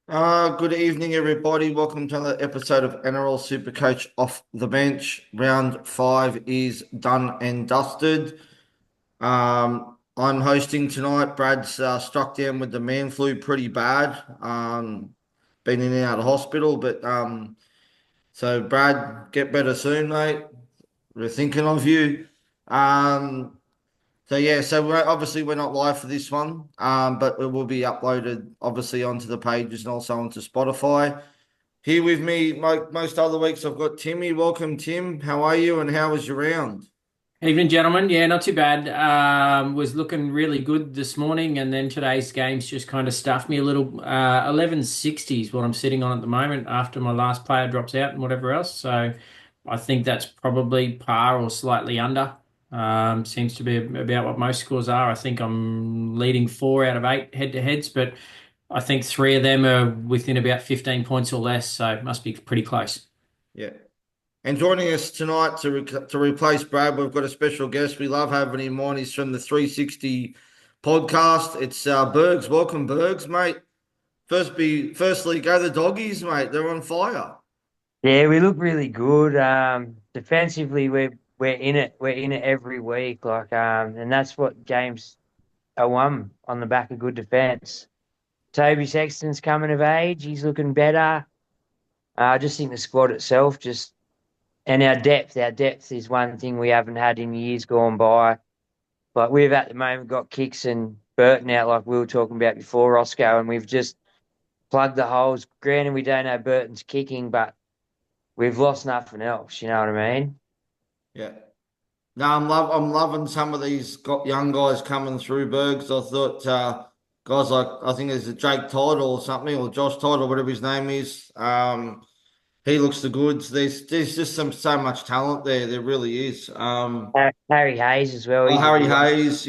Good evening, everybody. Welcome to another episode of NRL Supercoach Off the Bench. Round 5 is done and dusted. I'm hosting tonight. Brad's struck down with the man flu pretty bad. Been in and out of hospital, but so Brad, get better soon, mate. We're thinking of you. Um, so yeah, so we're not live for this one, but it will be uploaded obviously onto the pages and also onto Spotify. Here with me, most other weeks, I've got Timmy. Welcome, Tim. How are you and how was your round? Evening, gentlemen. Yeah, not too bad. Was looking really good this morning, and then today's games just kind of stuffed me a little. 1160 is what I'm sitting on at the moment after my last player drops out and whatever else. So I think that's probably par or slightly under. Seems to be about what most scores are. I think I'm leading 4 out of 8 head-to-heads, but I think 3 of them are within about 15 points or less. So it must be pretty close. Yeah. And joining us tonight to replace Brad, we've got a special guest. We love having him on. He's from the 360 podcast. It's Burgs. Welcome, Burgs, mate. Firstly, go the doggies, mate. They're on fire. Yeah, we look really good. Defensively, we're in it. We're in it every week. And that's what games are won on the back of good defense. Toby Sexton's coming of age. He's looking better. I just think the squad itself and our depth is one thing we haven't had in years gone by. Like we've at the moment got Kicks and Burton out, like we were talking about before, Roscoe, and we've just plugged the holes. Granted, we don't know Burton's kicking, but we've lost nothing else. You know what I mean? Yeah. No, I'm loving some of these young guys coming through, Bergs. I thought guys like I think it's a Jake Todd or something, or Josh Todd or whatever his name is. He looks the goods. There's just so much talent there. There really is. Harry Hayes as well. Well, He's a Harry good one. Hayes,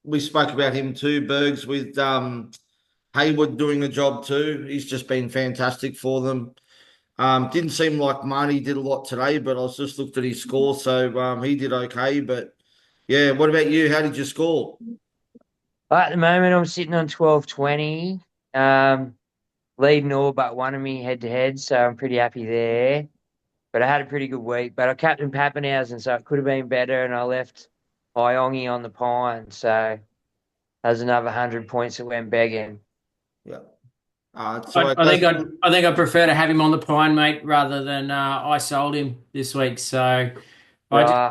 we spoke about him too, Bergs, with Hayward doing the job too. He's just been fantastic for them. Didn't seem like Marnie did a lot today, but I was just looked at his score, so he did okay. But yeah, what about you? How did you score? At the moment, I'm sitting on 12-20, leading all but one of me head to head, so I'm pretty happy there. But I had a pretty good week. But I captained Pappenhausen, so it could have been better, and I left Iongi on the pine, so there's another 100 points that went begging. Yeah. I, So it I does. think I prefer to have him on the pine, mate, rather than I sold him this week. So Right. I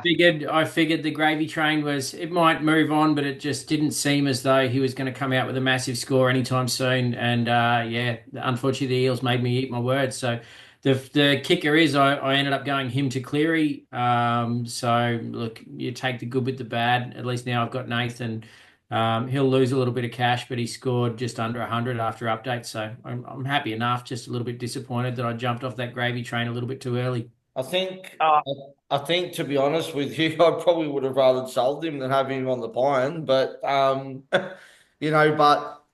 figured the gravy train was it might move on, but it just didn't seem as though he was going to come out with a massive score anytime soon. And yeah, unfortunately the Eels made me eat my words. So the kicker is I ended up going him to Cleary. So look, you take the good with the bad. At least now I've got Nathan. He'll lose a little bit of cash, but he scored just under 100 after update. So I'm happy enough, just a little bit disappointed that I jumped off that gravy train a little bit too early. I think Oh, I think to be honest with you, I probably would have rather sold him than have him on the pine. But but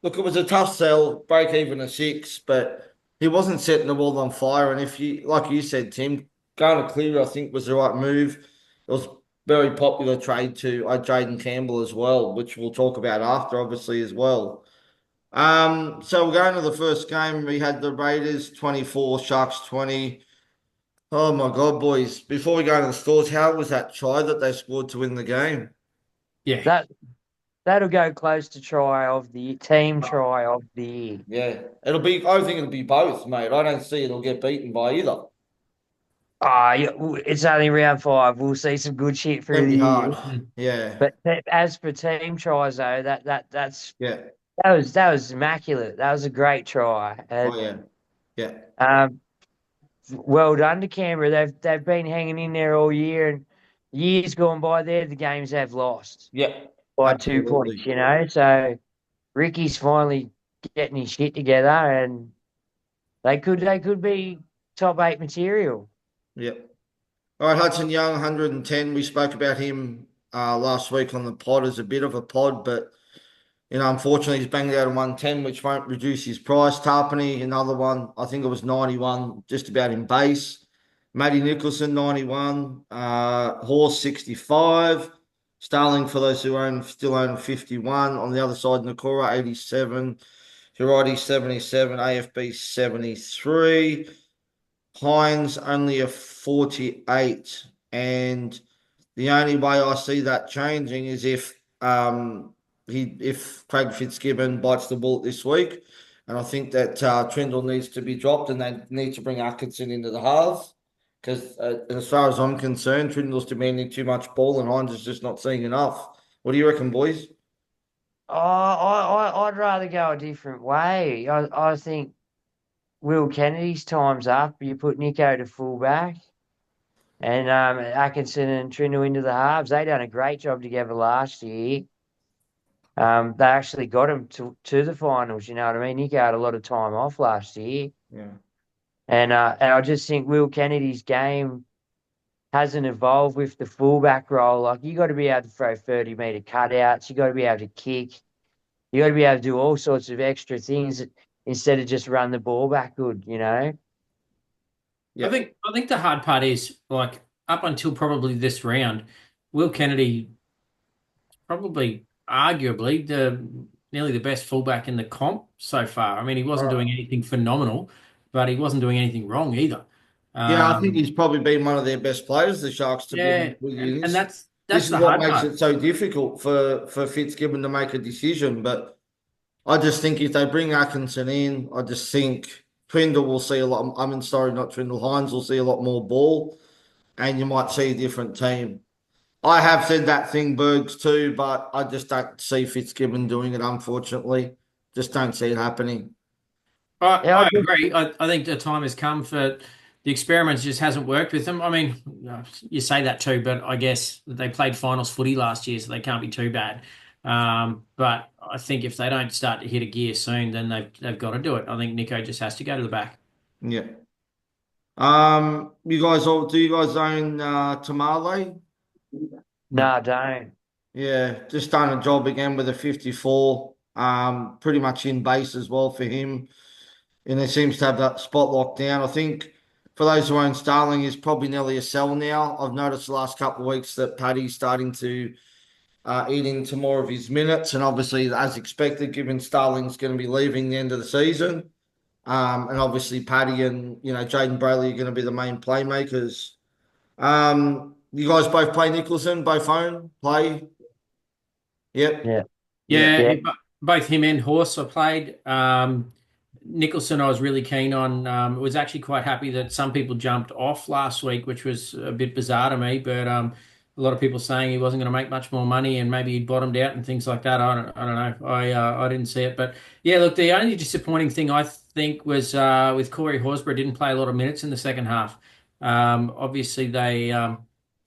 look, it was a tough sell, break even a six, but he wasn't setting the world on fire. And if you like you said, Tim, going to Cleary, I think was the right move. It was very popular trade to Jaden Campbell as well, which we'll talk about after, obviously, as well. So we're going to the first game. We had the Raiders 24, Sharks 20. Oh my God, boys. Before we go to the stores, how was that try that they scored to win the game? Yeah. that that'll go close to team try of the year. Yeah. I think it'll be both, mate. I don't see it'll get beaten by either. Yeah, it's only round 5. We'll see some good shit It's gonna through be the year. hard. Yeah. But as for team tries, though, Yeah. that was immaculate. That was a great try, Oh and yeah. Yeah. um, well done to Canberra. They've been hanging in there all year, and years gone by, there the games they've lost Yeah. by 2 points. Absolutely. You know, so Ricky's finally getting his shit together, and they could be top 8 material. Yeah. All right, Hudson Young, 110. We spoke about him last week on the pod as a bit of a pod, but unfortunately, he's banged out a 110, which won't reduce his price. Tarpany, another one, I think it was 91, just about in base. Matty Nicholson, 91. Horse, 65. Starling, for those who still own 51. On the other side, Nakora 87, Hirati 77, AFB 73. Hines only a 48. And the only way I see that changing is if Craig Fitzgibbon bites the bullet this week. And I think that Trindle needs to be dropped and they need to bring Atkinson into the halves. Because as far as I'm concerned, Trindle's demanding too much ball and Hines is just not seeing enough. What do you reckon, boys? I'd rather go a different way. I think Will Kennedy's time's up. You put Nico to fullback and Atkinson and Trindle into the halves. They done a great job together last year. They actually got him to the finals. You know what I mean? Nico had a lot of time off last year, Yeah. and I just think Will Kennedy's game hasn't evolved with the fullback role. Like you got to be able to throw 30-meter cutouts. You got to be able to kick. You got to be able to do all sorts of extra things instead of just run the ball back good. You know. Yeah. I think the hard part is like up until probably this round, Will Kennedy probably arguably nearly the best fullback in the comp so far. I mean, he wasn't doing anything phenomenal, but he wasn't doing anything wrong either. Yeah, I think Um, he's probably been one of their best players, the Sharks, to be yeah, honest with you. and This that's is the what hard makes part. it so difficult for Fitzgibbon to make a decision. But I just think if they bring Atkinson in, I just think Trindle will see a lot. I mean, sorry, not Trindle. Hines will see a lot more ball, and you might see a different team. I have said that thing, Burgs, too, but I just don't see Fitzgibbon doing it, unfortunately. Just don't see it happening. Yeah, I agree. I think the time has come for the experiments just hasn't worked with them. I mean, you say that too, but I guess they played finals footy last year, so they can't be too bad. But I think if they don't start to hit a gear soon, then they've got to do it. I think Nico just has to go to the back. Yeah. Do you guys own Tamale? no, don't. Yeah, just done a job again with a 54. Pretty much in base as well for him. And he seems to have that spot locked down. I think for those who own Starling, is probably nearly a sell now. I've noticed the last couple of weeks that Paddy's starting to eat into more of his minutes. And obviously, as expected, given Starling's going to be leaving the end of the season. And obviously Paddy and Jaden Brayley are going to be the main playmakers. You guys both play Nicholson, both own, play? Yep. Yeah, Yeah. yeah, Both him and Horse I played. Nicholson, I was really keen on. Was actually quite happy that some people jumped off last week, which was a bit bizarre to me. But a lot of people saying he wasn't going to make much more money and maybe he'd bottomed out and things like that. I don't know. I didn't see it, but yeah. Look, the only disappointing thing I think was with Corey Horsburgh didn't play a lot of minutes in the second half. Obviously they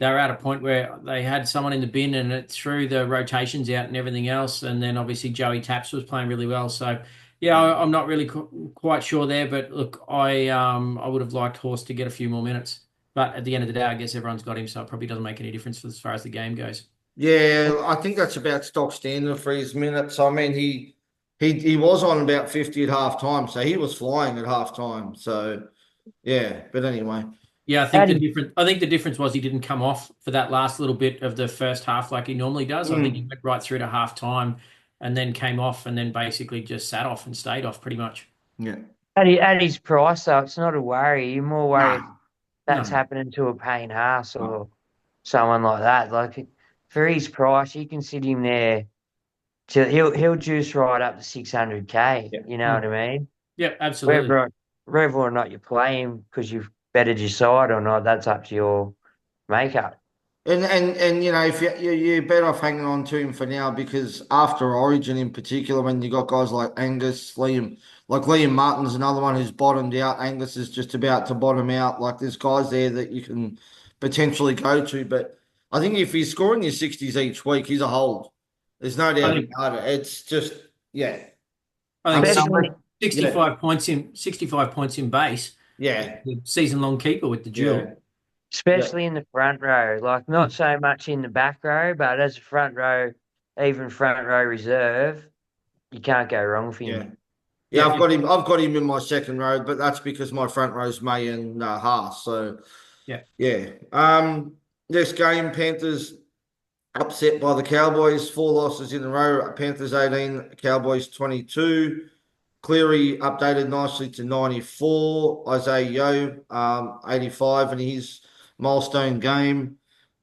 were at a point where they had someone in the bin and it threw the rotations out and everything else. And then obviously Joey Taps was playing really well. So yeah, I'm not really quite sure there. But look, I would have liked Horse to get a few more minutes. But at the end of the day, I guess everyone's got him, so it probably doesn't make any difference as far as the game goes. Yeah, I think that's about stock standard for his minutes. I mean, he was on about 50 at half time, so he was flying at half time. So yeah, but anyway. Yeah, and I think the difference was he didn't come off for that last little bit of the first half like he normally does. I think he went right through to half time and then came off and then basically just sat off and stayed off pretty much. Yeah. at his price, though, it's not a worry. You're more worried No, that's no, happening to a Payne Haas no. or someone like that. Like for his price, you can sit him there till he'll juice right up to 600K. Yeah. You know what I mean? Yeah, absolutely. Whether or not you play him because you've bettered your side or not, that's up to your makeup. And if you're better off hanging on to him for now because after Origin in particular, when you got guys like Angus, Liam Martin's another one who's bottomed out. Angus is just about to bottom out. Like there's guys there that you can potentially go to, but I think if he's scoring your 60s each week, he's a hold. There's no I doubt think about it. It's just yeah. I I think mean, Especially, yeah, 65 points in base, yeah, the season long keeper with the duel. yeah, yeah, especially in the front row. Like not so much in the back row, but as a front row, even front row reserve, you can't go wrong with yeah. him. Yeah, Yeah, I've got him. I've got him in my second row, but that's because my front row's May and Haas. So yeah. yeah. This game, Panthers upset by the Cowboys, 4 losses in a row. Panthers 18, Cowboys 22. Cleary updated nicely to 94. Isaiah Yo, 85 in his milestone game.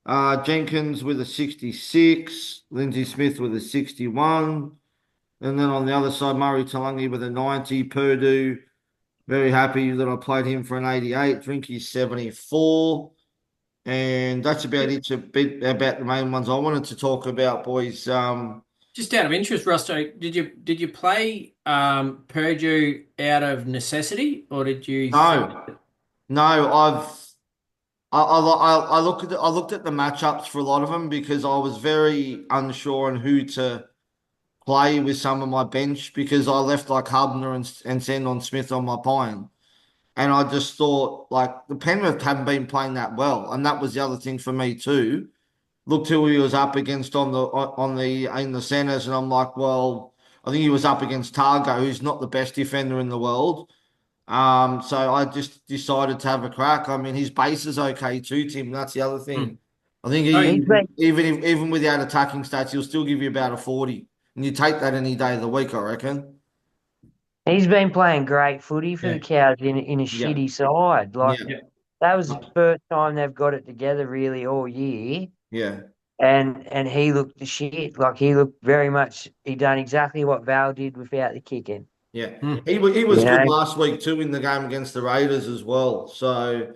Jenkins with a 66. Lindsay Smith with a 61. And then on the other side, Murray Talangi with a 90. Purdue, very happy that I played him for an 88. Drinky 74. And that's about it. A bit about the main ones I wanted to talk about, boys. Just out of interest, Rusto, did you play Purdue out of necessity, or did you think? No, no, I looked at the matchups for a lot of them because I was very unsure on who to play with some of my bench because I left like Hubner and Sandon Smith on my pine. And I just thought like the Penrith haven't been playing that well. And that was the other thing for me too. Looked who he was up against on the in the centres, and I'm like, well, I think he was up against Targo, who's not the best defender in the world. So I just decided to have a crack. I mean, his base is okay too, Tim. That's the other Hmm. thing. I think Oh, He's been even without attacking stats, he'll still give you about a 40. And you take that any day of the week, I reckon. he's been playing great footy for the Yeah, Cows in a yeah, shitty side. Like yeah, yeah. that was the first time they've got it together really all year. yeah, And he looked the shit. Like he looked very much. He done exactly what Val did without the kicking. yeah. Hmm. He was You good know, last week too in the game against the Raiders as well. So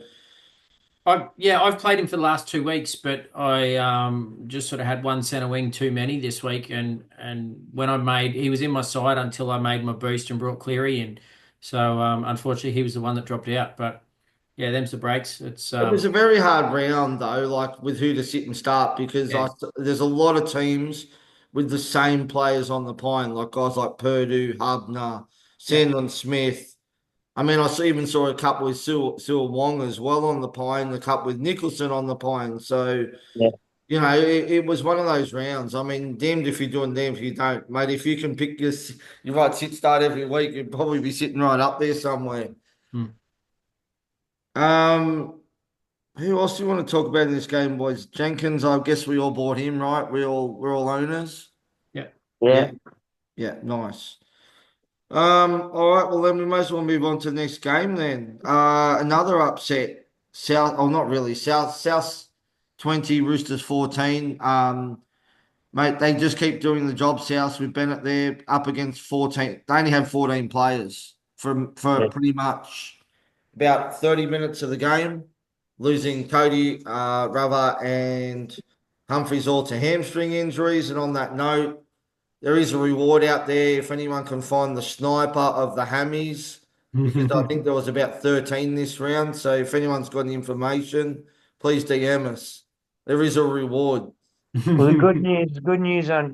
I've played him for the last 2 weeks, but I just sort of had one centre wing too many this week, and when he was in my side until I made my boost and brought Cleary in. So unfortunately, he was the one that dropped out. But yeah, them's the breaks. It's it was a very hard round though, like with who to sit and start because yeah, there's a lot of teams with the same players on the pine, like guys like Purdue, Hubner, yeah. Sandon Smith. I mean, even saw a couple with Sil Wong as well on the pine, a couple with Nicholson on the pine. So, yeah. it was one of those rounds. I mean, damned if you're doing, damned if you don't, mate. If you can pick your right sit start every week, you'd probably be sitting right up there somewhere. Hmm. Um, who else do you want to talk about in this game, boys? Jenkins, I guess we all bought him, right? We're all owners. Yeah. Yeah, Yeah. yeah, nice. All right, well then we might as well move on to the next game then. Another upset. South, oh not really. South 20, Roosters 14. Mate, they just keep doing the job, South, with Bennett there up against 14. They only have 14 players for Yeah. pretty much about 30 minutes of the game, losing Cody, Rava, and Humphreys all to hamstring injuries. And on that note, there is a reward out there if anyone can find the sniper of the hammies, because I think there was about 13 this round. So if anyone's got any information, please DM us. There is a reward. Well, the good news on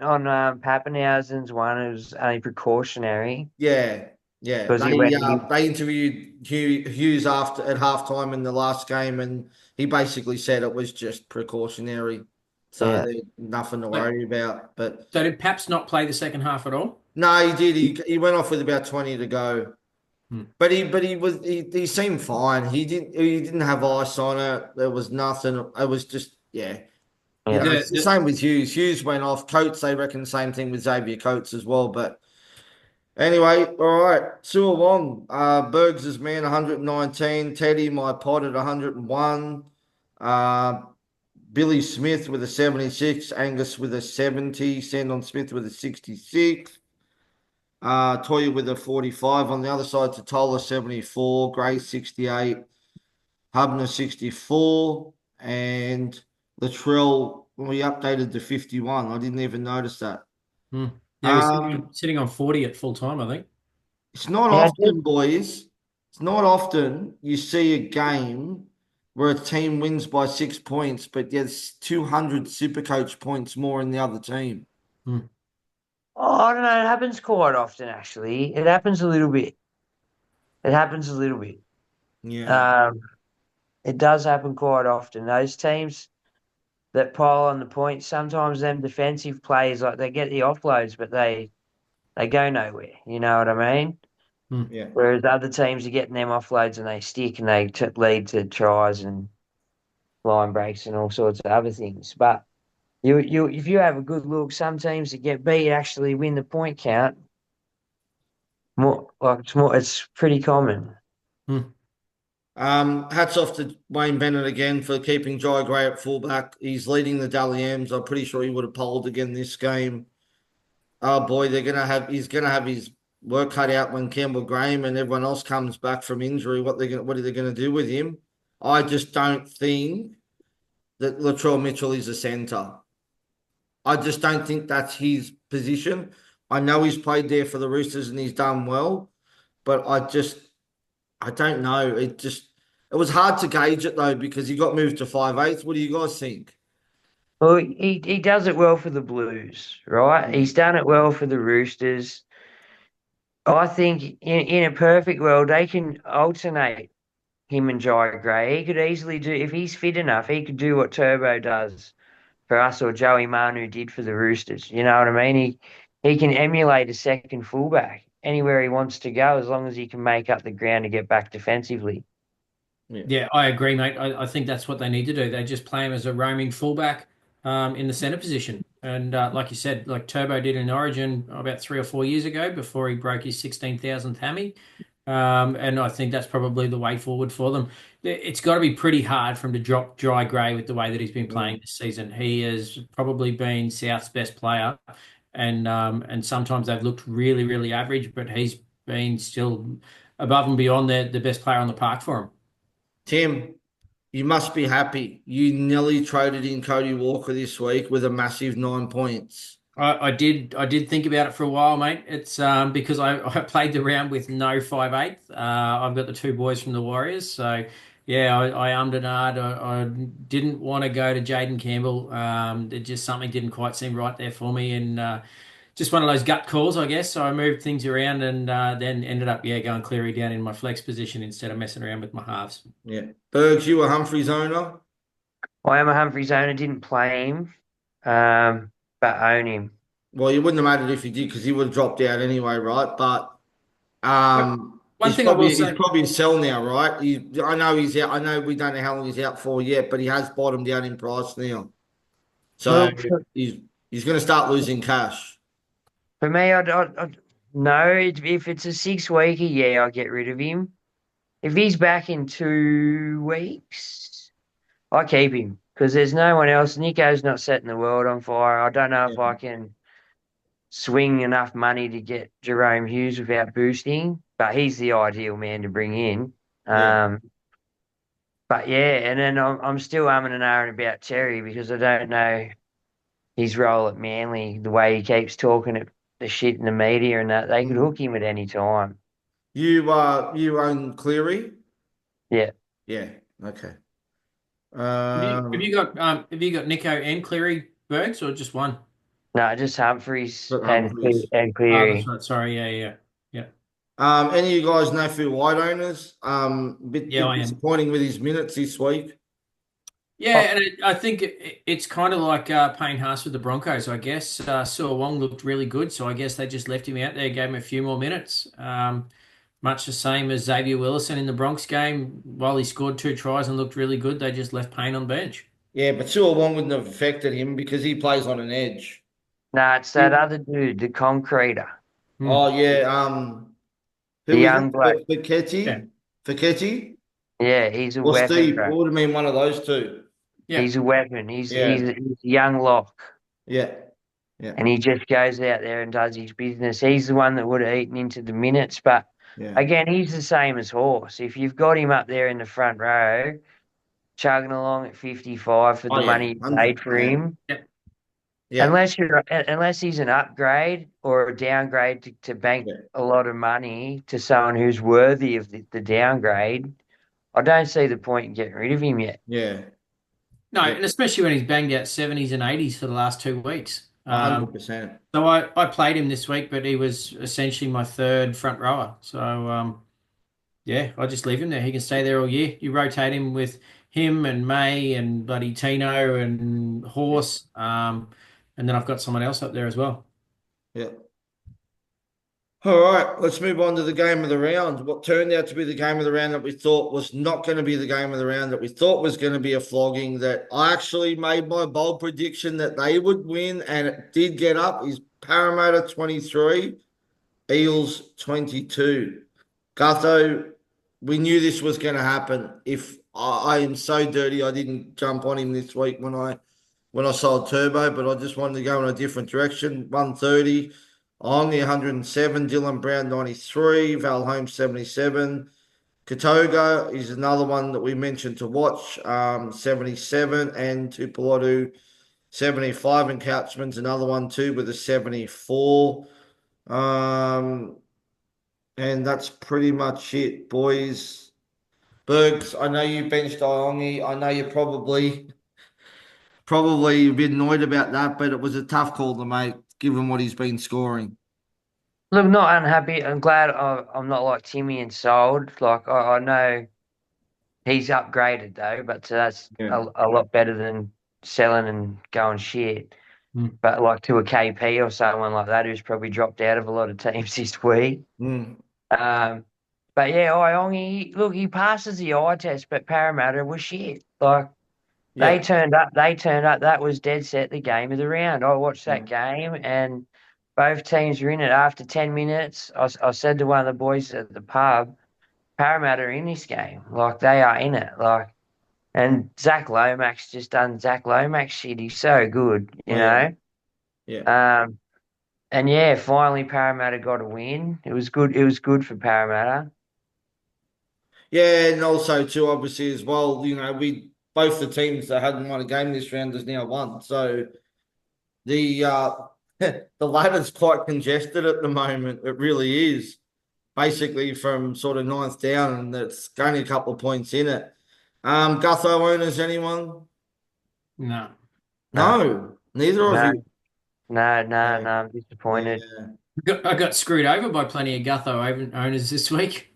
Pappenhausen's one is only precautionary Yeah, yeah. because he They went. they interviewed Hughes after at halftime in the last game, and he basically said it was just precautionary, so Yeah. there's nothing to Wait, worry about. But so did Paps not play the second half at all? no, he did. He went off with about 20 to go. Hmm. But he seemed fine. He didn't have ice on it. There was nothing. It was just yeah. Yeah. It's the same with Hughes. Hughes went off. Coates, they reckon the same thing with Xavier Coates as well. But anyway, all right. Sua Wong, Burgs' man, 119. Teddy, my pod at 101. Uh, Billy Smith with a 76. Angus with a 70. Sandon Smith with a 66. Toya with a 45. On the other side, Totola 74. Gray 68. Hubner 64. And Latrell, we updated to 51. I didn't even notice that. Hmm. Yeah, he was Um, sitting on 40 at full time, I think. it's not How did often, boys. It's not often you see a game where a team wins by 6 points, but there's 200 Supercoach points more in the other team. Hmm. Oh, I don't know. It happens quite often, actually. It happens a little bit. It happens a little bit. Yeah. Um, it does happen quite often. Those teams that pile on the points, sometimes them defensive players, like they get the offloads, but they go nowhere. You know what I mean? Hmm. Yeah. Whereas other teams are getting them offloads and they stick and they lead to tries and line breaks and all sorts of other things. But if you have a good look, some teams that get beat actually win the point count. It's pretty common. Hmm. Hats off to Wayne Bennett again for keeping Jai Gray at fullback. He's leading the Dally M's. I'm pretty sure he would have polled again this game. Oh boy, he's gonna have his work cut out when Campbell Graham and everyone else comes back from injury. What are they gonna do with him? I just don't think that Latrell Mitchell is a centre. I just don't think that's his position. I know he's played there for the Roosters and he's done well, but I don't know. It was hard to gauge it though because he got moved to 5'8". What do you guys think? Well, he does it well for the Blues, right? Yeah. He's done it well for the Roosters. I think in a perfect world, they can alternate him and Jai Gray. He could easily do, if he's fit enough, he could do what Turbo does for us or Joey Manu did for the Roosters. You know what I mean? He can emulate a second fullback anywhere he wants to go as long as he can make up the ground to get back defensively. Yeah. Yeah, I agree, mate. I think that's what they need to do. They just play him as a roaming fullback in the centre position. And like you said, like Turbo did in Origin about 3 or 4 years ago before he broke his 16,000th hammy. And I think that's probably the way forward for them. It's got to be pretty hard for him to drop Dry Gray with the way that he's been playing this season. He has probably been South's best player, and sometimes they've looked really, really average, but he's been still above and beyond the best player on the park for him. Tim, you must be happy. You nearly traded in Cody Walker this week with a massive 9 points. I did think about it for a while, mate. It's because I played the round with no 5'8". I've got the two boys from the Warriors, so yeah, I ummed and ahed. I didn't want to go to Jaden Campbell. It just something didn't quite seem right there for me, and just one of those gut calls, I guess. So I moved things around and then ended up going Cleary down in my flex position instead of messing around with my halves. Yeah. Burgs, you a Humphreys owner? I am a Humphreys owner, didn't play him, but own him. Well, you wouldn't have mattered if he did because he would have dropped out anyway, right? But One one thing I will he's say. probably a sell now, right? I know he's out. I know we don't know how long he's out for yet, but he has bottomed out in price now. So Well, he's he's going to start losing cash. for me, no. If it's a 6 weeker, yeah, I'll get rid of him. If he's back in 2 weeks, I keep him because there's no one else. Nico's not setting the world on fire. I don't know if I Yeah. can swing enough money to get Jerome Hughes without boosting, but he's the ideal man to bring in. Yeah. Um, but yeah, and then I'm still umming and ahhing about Terry because I don't know his role at Manly, the way he keeps talking at the shit in the media and that they could Mm. hook him at any time. You own Cleary? Yeah, Yeah. Okay. Have you got Nico and Cleary Burks or just one? no, just Humphreys Got Humphreys. and Oh, that's Cleary. right. Sorry. Yeah, yeah, yeah. Any of you guys know Phil White owners? Yeah, Bit I am. disappointing with his minutes this week. Yeah, Oh, and I think it's kind of like Payne Haas with the Broncos, I guess. Suo Wong looked really good, so I guess they just left him out there, gave him a few more minutes. Much the same as Xavier Willison in the Bronx game. While he scored two tries and looked really good, they just left Payne on the bench. Yeah, but Sewell Wong wouldn't have affected him because he plays on an edge. no, it's that other dude, the concreter, Oh Hmm. yeah, the who is young bloke. it? Yeah, Fiketti Yeah, he's a or weapon, Steve? bro. What would have been one of those two? yeah. He's a weapon. Yeah, He's a young lock. yeah, yeah, And he just goes out there and does his business. He's the one that would have eaten into the minutes. But yeah. again, he's the same as Horse. If you've got him up there in the front row, chugging along at 55 for Oh the yeah, money you paid for 100%. him, Yeah. Yeah, unless he's an upgrade or a downgrade to bank yeah, a lot of money to someone who's worthy of the downgrade, I don't see the point in getting rid of him yet. yeah, No, yeah. and especially when he's banged out 70s and 80s for the last 2 weeks. 100%. So I played him this week, but he was essentially my third front rower. So yeah, I just leave him there. He can stay there all year. You rotate him with him and May and bloody Tino and Yeah, Horse, and then I've got someone else up there as well. yeah. All right, let's move on to the game of the round. What turned out to be the game of the round that we thought was not going to be the game of the round, that we thought was going to be a flogging, that I actually made my bold prediction that they would win, and it did get up, is Parramatta 23, Eels 22. Gutho, we knew this was going to happen. If I am so dirty, I didn't jump on him this week when I sold Turbo, but I just wanted to go in a different direction. 130. Only 107, Dylan Brown 93, Val Holmes 77. Katoga is another one that we mentioned to watch, 77, and Tupelotu 75, and Couchman's another one too with a 74. And that's pretty much it, boys. Burgs, I know you benched Iongi. I know you're probably a bit annoyed about that, but it was a tough call to make given what he's been scoring. Look, not unhappy. I'm glad I'm not like Timmy and sold. Like I know he's upgraded though, but that's Yeah. a lot better than selling and going shit. Mm. But like to a KP or someone like that who's probably dropped out of a lot of teams this week. Mm. Um, but yeah, Iongi, look, he passes the eye test, but Parramatta was shit. Like they Yeah. turned up. They turned up. That was dead set the game of the round. I watched that Mm. game and both teams were in it after 10 minutes. I said to one of the boys at the pub, Parramatta are in this game. Like they are in it. Like, and Zach Lomax just done Zach Lomax shit. He's so good, you Oh, yeah. know. Yeah. And yeah, finally Parramatta got a win. It was good. It was good for Parramatta. Yeah, and also too, obviously as well, we both the teams that hadn't won a game this round has now won. So the the ladder's quite congested at the moment. It really is. Basically from sort of ninth down, and it's only a couple of points in it. Gutho owners, anyone? No. No, No, neither of no, you. no. Yeah. I'm disappointed. Yeah. I got screwed over by plenty of owners this week.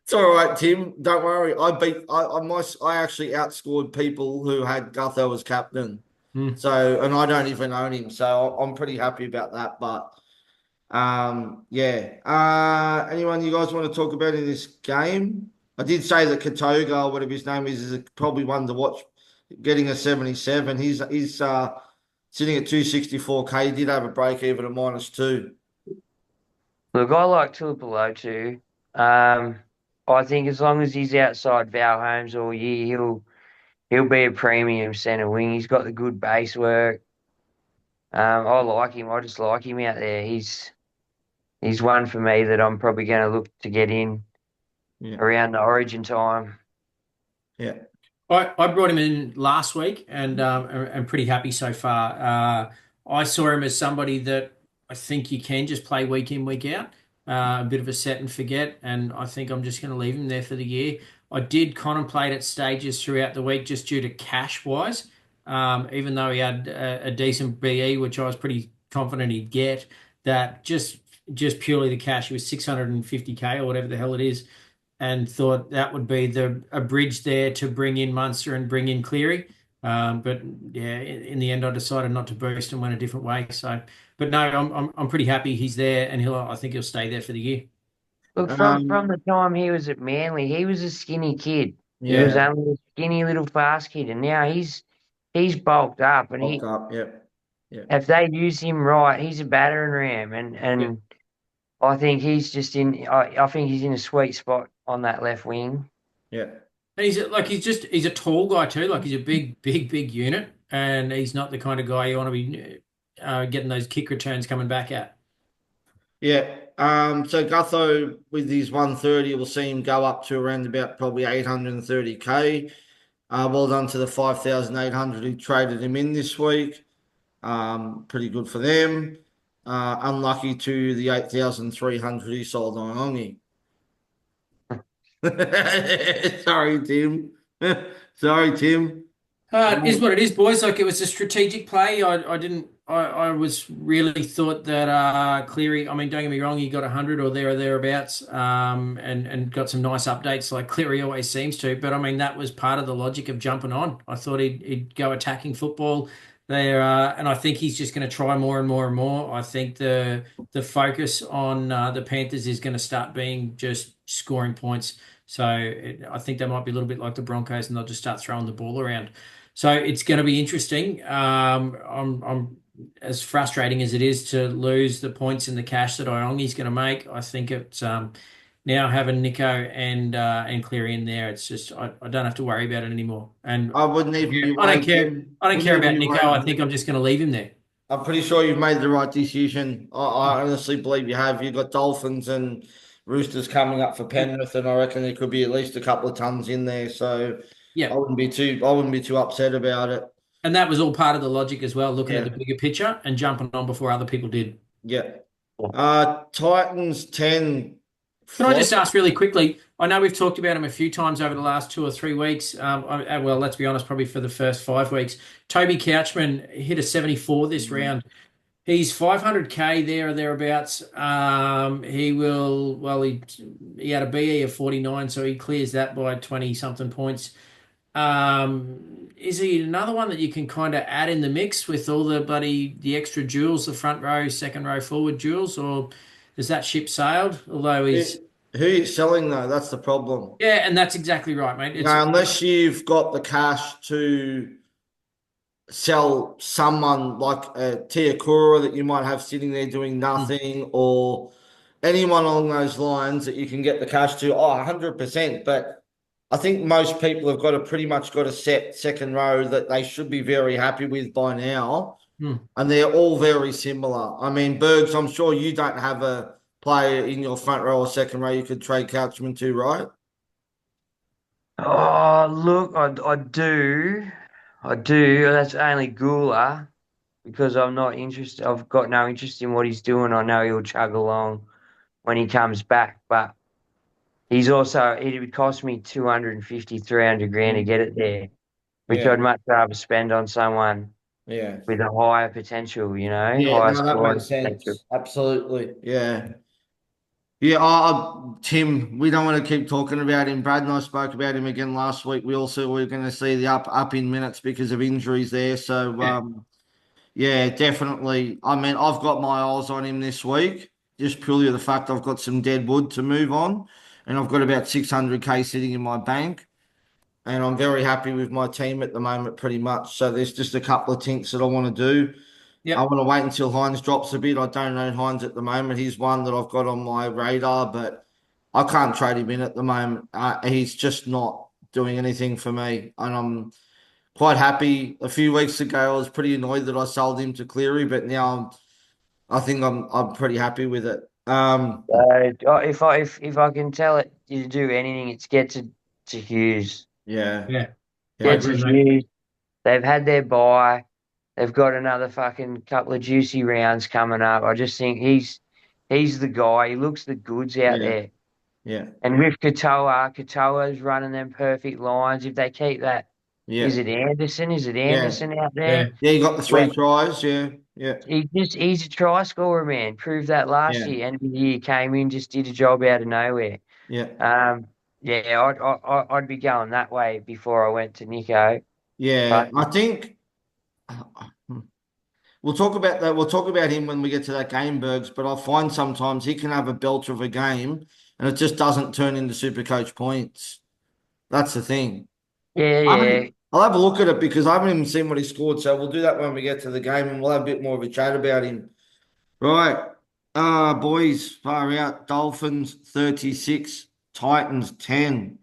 It's all right, Tim. Don't worry. I actually outscored people who had Gutho as captain. Hmm. So, and I don't even own him. So I'm pretty happy about that. But yeah. Anyone you guys want to talk about in this game? I did say that Katoga, or whatever his name is probably one to watch, getting a 77. He's sitting at 264K. He did have a break even at -2. Look, I like Tulipalo too. I think as long as he's outside Val Holmes all year, he'll be a premium centre wing. He's got the good base work. I like him. I just like him out there. He's one for me that I'm probably going to look to get in Yeah. around the Origin time. Yeah. I brought him in last week and I'm pretty happy so far. I saw him as somebody that I think you can just play week in, week out, a bit of a set and forget, and I think I'm just going to leave him there for the year. I did contemplate at stages throughout the week just due to cash wise, even though he had a decent BE, which I was pretty confident he'd get, that just purely the cash, he was 650K or whatever the hell it is, and thought that would be a bridge there to bring in Munster and bring in Cleary. But yeah, in the end, I decided not to boost and went a different way. So, but no, I'm pretty happy he's there, and I think he'll stay there for the year. Look, from Um, the time he was at Manly, he was a skinny kid. He was yeah. only a skinny little fast kid, and now he's bulked up, and Bulk up. Yep. Yeah. if they use him right, he's a battering ram, Yeah. and I think he's just in. I think he's in a sweet spot on that left wing. Yeah. And he's a tall guy too. Like he's a big unit, and he's not the kind of guy you want to be getting those kick returns coming back at. Yeah. So Gutho with his 130, we'll see him go up to around about probably 830K. Well done to the 5,800 who traded him in this week. Pretty good for them. Unlucky to the 8,300 who sold Iongi. Sorry, Tim. Sorry, Tim. It is what it is, boys. Like it was a strategic play. I didn't. I was really thought that Cleary. I mean, don't get me wrong. He got 100 or there or thereabouts. And got some nice updates like Cleary always seems to. But I mean, that was part of the logic of jumping on. I thought he'd go attacking football. And I think he's just going to try more and more and more. I think the focus on the Panthers is going to start being just scoring points. So I think they might be a little bit like the Broncos, and they'll just start throwing the ball around. So it's going to be interesting. I'm as frustrating as it is to lose the points in the cash that Iongi's going to make. I think it's now having Nico and Cleary in there. It's just I don't have to worry about it anymore. And I wouldn't even be I don't worried, care. Tim. I don't Wouldn't care even about be Nico. I worried. think I'm just going to leave him there. I'm pretty sure you've made the right decision. I honestly believe you have. You've got Dolphins and Roosters coming up for Penrith, and I reckon there could be at least a couple of tons in there. So Yeah, I wouldn't be too upset about it. and that was all part of the logic as well, looking at the Yeah, bigger picture and jumping on before other people did. yeah. Titans 10 Can I just flop. ask really quickly? I know we've talked about him a few times over the last 2 or 3 weeks. Well, let's be honest, probably for the first 5 weeks. Toby Couchman hit a 74 this round. He's 500K there or thereabouts. He had a BE of 49, so he clears that by 20 something points. Is he another one that you can kind of add in the mix with all the extra duels, the front row, second row, forward duels, or has that ship sailed? Although he's Who are you selling though? That's the problem. yeah, and that's exactly right, mate. It's Unless you've got the cash to sell someone like a Tiakura that you might have sitting there doing nothing, or anyone along those lines that you can get the cash to. Oh, 100%. But I think most people have got a pretty much got a set second row that they should be very happy with by now. hmm. And they're all very similar. I mean, Burgs, I'm sure you don't have a player in your front row or second row you could trade Couchman to, right? Oh, look, I do. I do. That's only Gula because I'm not interested. I've got no interest in what he's doing. I know he'll chug along when he comes back, but he's also, it would cost me 250, 300 grand to Mm. get it there, which Yeah, I'd much rather spend on someone yeah. with a higher potential, Yeah, higher no, that scoring makes potential. sense. Absolutely. Yeah. Yeah, Tim, we don't want to keep talking about him. Brad and I spoke about him again last week. We also were going to see the up in minutes because of injuries there. So Yeah, yeah, definitely. I mean, I've got my eyes on him this week, just purely the fact I've got some dead wood to move on, and I've got about 600K sitting in my bank, and I'm very happy with my team at the moment, pretty much. So there's just a couple of tinks that I want to do. I yep, want to wait until Hines drops a bit. I don't know Hines at the moment. He's one that I've got on my radar, but I can't trade him in at the moment. He's just not doing anything for me, and I'm quite happy. A few weeks ago, I was pretty annoyed that I sold him to Cleary, but now I think I'm pretty happy with it. If I can tell it you to do anything, it's to Hughes. Yeah, yeah. I yeah, Get to agree, mate. Hughes. They've had their bye. They've got another fucking couple of juicy rounds coming up. I just think he's the guy. He looks the goods out yeah, there. yeah, And with Katoa's running them perfect lines. If they keep that, yeah, is it Anderson? Is it yeah, Anderson out Yeah, there? yeah. You got the Yeah, three tries. Yeah, yeah, he's a try scorer, man. Proved that last yeah, year. End of the year came in, just did a job out of nowhere. yeah, Um, yeah, I'd be going that way before I went to Nico. yeah. But I think we'll talk about that. We'll talk about him when we get to that game, Bergs. But I find sometimes he can have a belter of a game, and it just doesn't turn into super coach points. That's the thing. yeah, yeah. I'll have a look at it because I haven't even seen what he scored. So we'll do that when we get to the game, and we'll have a bit more of a chat about him. Right. Boys, far out. Dolphins 36, Titans 10.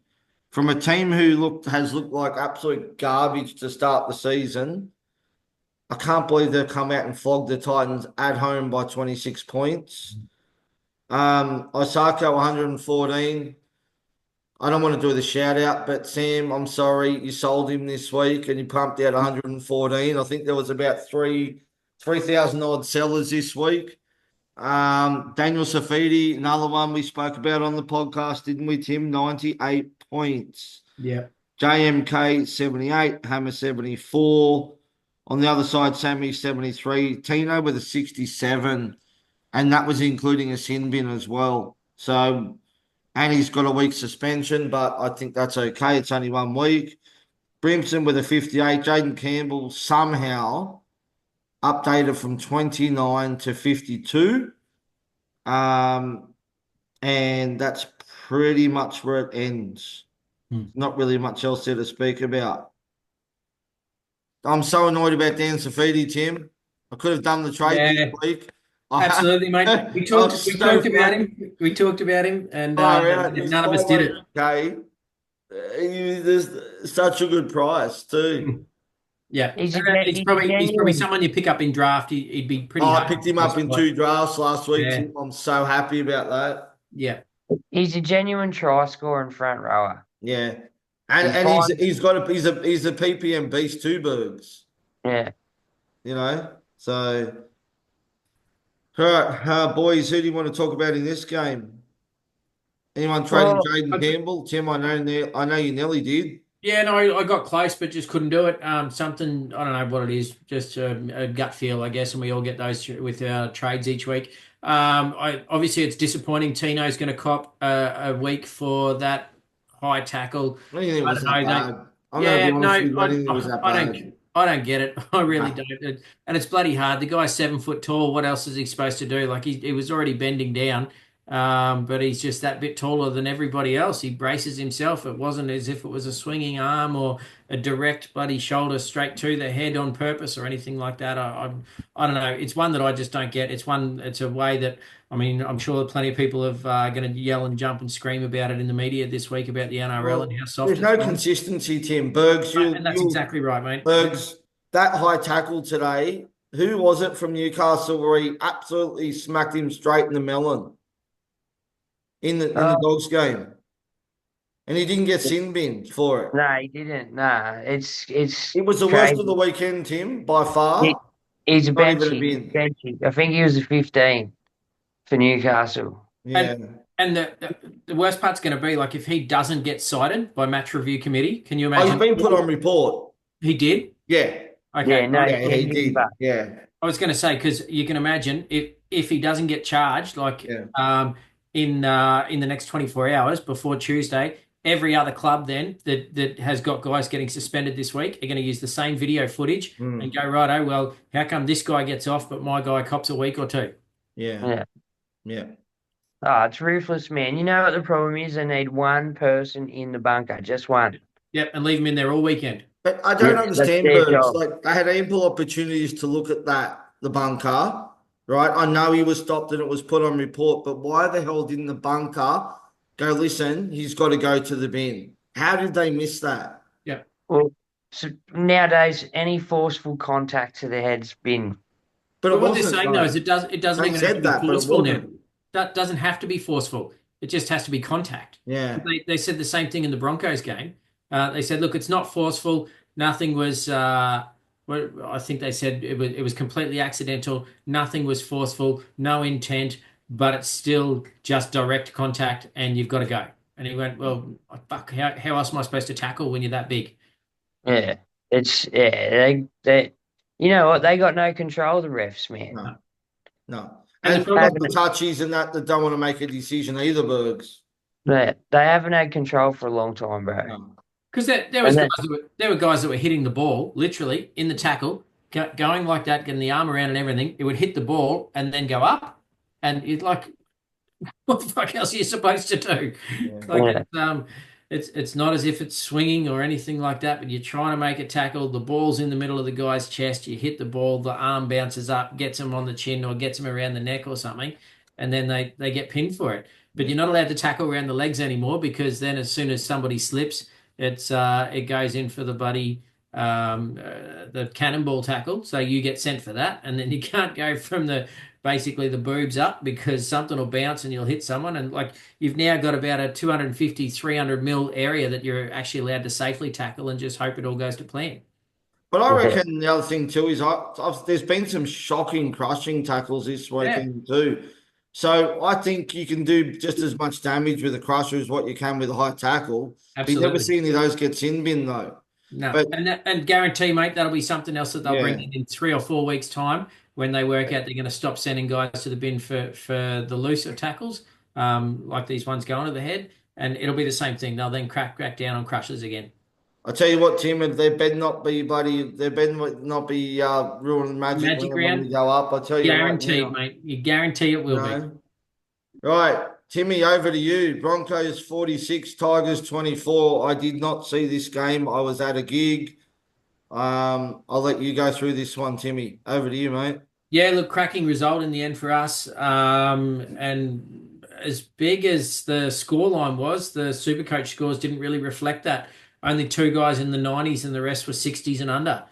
From a team who has looked like absolute garbage to start the season, I can't believe they've come out and flogged the Titans at home by 26 points. Osaka 114. I don't want to do the shout out, but Sam, I'm sorry, you sold him this week and you pumped out 114. I think there was about 3,000 odd sellers this week. Daniel Safidi, another one we spoke about on the podcast, didn't we, Tim? 98 points. yeah, JMK 78, Hammer 74. On the other side, Sammy 73, Tino with a 67, and that was including a sin bin as well. So, and he's got a week suspension, but I think that's okay. It's only 1 week. Brimson with a 58, Jaden Campbell somehow updated from 29 to 52. And that's pretty much where it ends. Not really much else there to speak about. I'm so annoyed about Dan Safidi, Tim. I could have done the trade this Yeah, week. absolutely, mate. We I talked was we so talked about fucking him. We talked about him, and far out. He's none of us did it. 500K. There's such a good price too. Yeah, He's a, and he's a he's probably genuine. someone you pick up in draft. He'd be pretty Oh, I hard picked him to up in spot. 2 drafts last week, Yeah, Tim. I'm so happy about that. yeah. He's a genuine try scorer and front rower. Yeah. And He and finds. he's a PPM beast too, Burgs. Yeah. You know? So all right, boys, who do you want to talk about in this game? Anyone trading Well, Jaden Campbell? Tim, I know you nearly did. Yeah, no, I got close, but just couldn't do it. Something, I don't know what it is, just a gut feel, I guess, and we all get those with our trades each week. Obviously it's disappointing. Tino's going to cop a week for that high tackle. I didn't think it I was don't that know. bad. I'm going to Yeah, be no, honest with you. I didn't think it was that bad. I don't get it. I really Nah. don't. And it's bloody hard. The guy's 7 foot tall. What else is he supposed to do? Like he was already bending down. But he's just that bit taller than everybody else. He braces himself. It wasn't as if it was a swinging arm or a direct bloody shoulder straight to the head on purpose or anything like that. I don't know. It's one that I just don't get. It's a way that, I mean, I'm sure plenty of people have going to yell and jump and scream about it in the media this week about the NRL and Well, how soft there's it's no gone. consistency, Tim. Burgs, And that's exactly right, mate. Burgs, that high tackle today, who was it from Newcastle where he absolutely smacked him straight in the melon in the oh, Dogs game? And he didn't get sin binned for it. no, he didn't. No, it's It was the worst of crazy. the weekend, Tim, by He, far. he's a Not even a benchy. bin. Benchy. I think he was a 15 for Newcastle. Yeah. And the worst part's going to be like if he doesn't get cited by match review committee, can you Oh, he's imagine? been put on report. He did? Yeah. Okay. Yeah, no, Yeah, he he did. back. Yeah. I was going to say because you can imagine if he doesn't get charged, like Yeah. in the next 24 hours before Tuesday, every other club then that has got guys getting suspended this week are going to use the same video footage and go, right, oh well, how come this guy gets off but my guy cops a week or two? Yeah. Yeah. Yeah. Oh, it's ruthless, man. You know what the problem is? They need one person in the bunker, just one. Yep, and leave him in there all weekend. But I don't Yeah, that's understand, their Burns. job. Like they had ample opportunities to look at the bunker, right? I know he was stopped and it was put on report, but why the hell didn't the bunker go, listen, he's got to go to the bin? How did they miss that? Yeah. Well, so nowadays, any forceful contact to the head's been. But But it what they're wasn't. saying though is it doesn't They even have to said be that, but it forceful now. wasn't. That doesn't have to be forceful. It just has to be contact. Yeah. They said the same thing in the Broncos game. They said, look, it's not forceful. Nothing was. I think they said it was completely accidental. Nothing was forceful. No intent, but it's still just direct contact, and you've got to go. And he went, well, fuck. How else am I supposed to tackle when you're that big? Yeah, they. You know what? They got no control. The refs, man. No. No. And And the they've got problem, the touchies and that don't want to make a decision either, Bergs. They haven't had control for a long time, bro. No. because there were guys that were hitting the ball literally in the tackle, going like that, getting the arm around and everything. It would hit the ball and then go up, and it's like, what the fuck else are you supposed to do? Yeah. Like it's not as if it's swinging or anything like that, but you're trying to make a tackle. The ball's in the middle of the guy's chest. You hit the ball, the arm bounces up, gets him on the chin or gets him around the neck or something, and then they get pinned for it. But you're not allowed to tackle around the legs anymore because then as soon as somebody slips, it goes in for the cannonball tackle. So you get sent for that, and then you can't go from basically the boobs up because something will bounce and you'll hit someone. And like you've now got about a 250, 300 mil area that you're actually allowed to safely tackle and just hope it all goes to plan. But I Yeah. reckon the other thing too is there's been some shocking crushing tackles this weekend too. So I think you can do just as much damage with a crusher as what you can with a high tackle. But you never Absolutely. see any of those get sin bin though. No, But and guarantee, mate, that'll be something else that they'll yeah, bring in 3 or 4 weeks' time when they work out they're going to stop sending guys to the bin for the looser tackles, like these ones going to the head, and it'll be the same thing. They'll then crack down on crushers again. I tell you what, Tim, if they better not be ruining magic Magic when we round, go up. I tell you right guaranteed, now, mate. You guarantee it you will be. know. Right, Timmy, over to you. Broncos 46, Tigers 24. I did not see this game. I was at a gig. I'll let you go through this one, Timmy. Over to you, mate. Yeah, look, cracking result in the end for us. And as big as the scoreline was, the Supercoach scores didn't really reflect that. Only two guys in the 90s and the rest were 60s and under.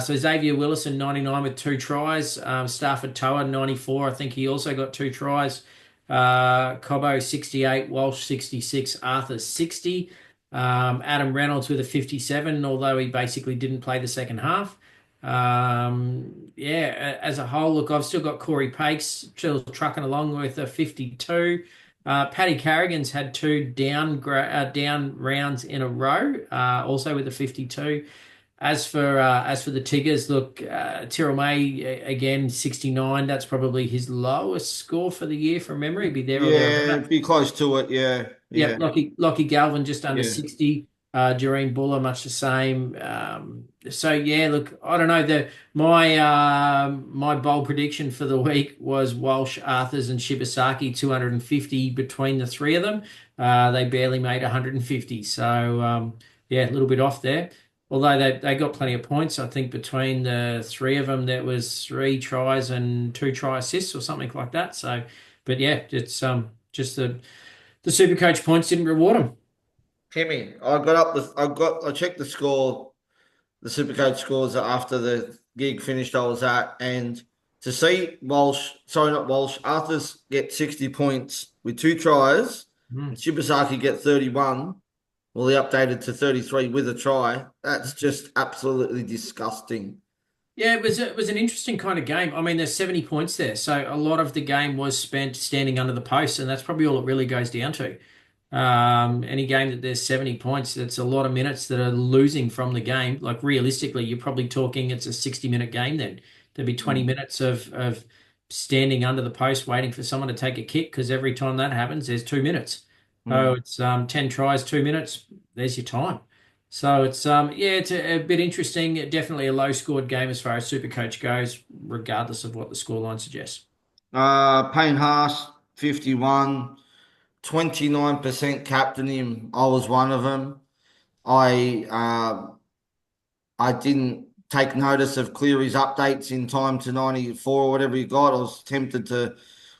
So Xavier Willison, 99 with two tries. Stafford Toa, 94. I think he also got two tries. Cobbo, 68. Walsh, 66. Arthur, 60. Adam Reynolds with a 57, although he basically didn't play the second half. Yeah, as a whole, look, I've still got Corey Pakes still trucking along with a 52. Paddy Carrigan's had two down rounds in a row, also with a 52. As for the Tigers, look, Tyrrell May again 69. That's probably his lowest score for the year from memory. Be there or Yeah, thereabouts. be close to it. Yeah, Yeah, yeah, Lockie Galvin just under yeah. 60. Doreen Buller much the same. So yeah, look, I don't know. My bold prediction for the week was Walsh, Arthurs, and Shibasaki 250 between the three of them. They barely made 150. So yeah, a little bit off there. Although they got plenty of points, I think between the three of them, there was three tries and two try assists or something like that. So, but yeah, it's just the super coach points didn't reward him. Timmy, I checked the score, the Supercoach scores after the gig finished I was at, and to see not Walsh, Arthur's get 60 points with two tries, and Mm. Shibasaki get 31. Well, he updated to 33 with a try. That's just absolutely disgusting. Yeah, it was an interesting kind of game. I mean, there's 70 points there, so a lot of the game was spent standing under the post, and that's probably all it really goes down to. Any game that there's 70 points, that's a lot of minutes that are losing from the game. Like realistically, you're probably talking it's a 60-minute game then. There'd be 20 Mm. minutes of standing under the post waiting for someone to take a kick because every time that happens, there's 2 minutes. So Mm. it's 10 tries, 2 minutes, there's your time. So it's yeah, it's a bit interesting. Definitely a low scored game as far as Supercoach goes, regardless of what the scoreline suggests. Payne Haas, 51, 29% captain him. I was one of them. I I didn't take notice of Cleary's updates in time to 94 or whatever he got.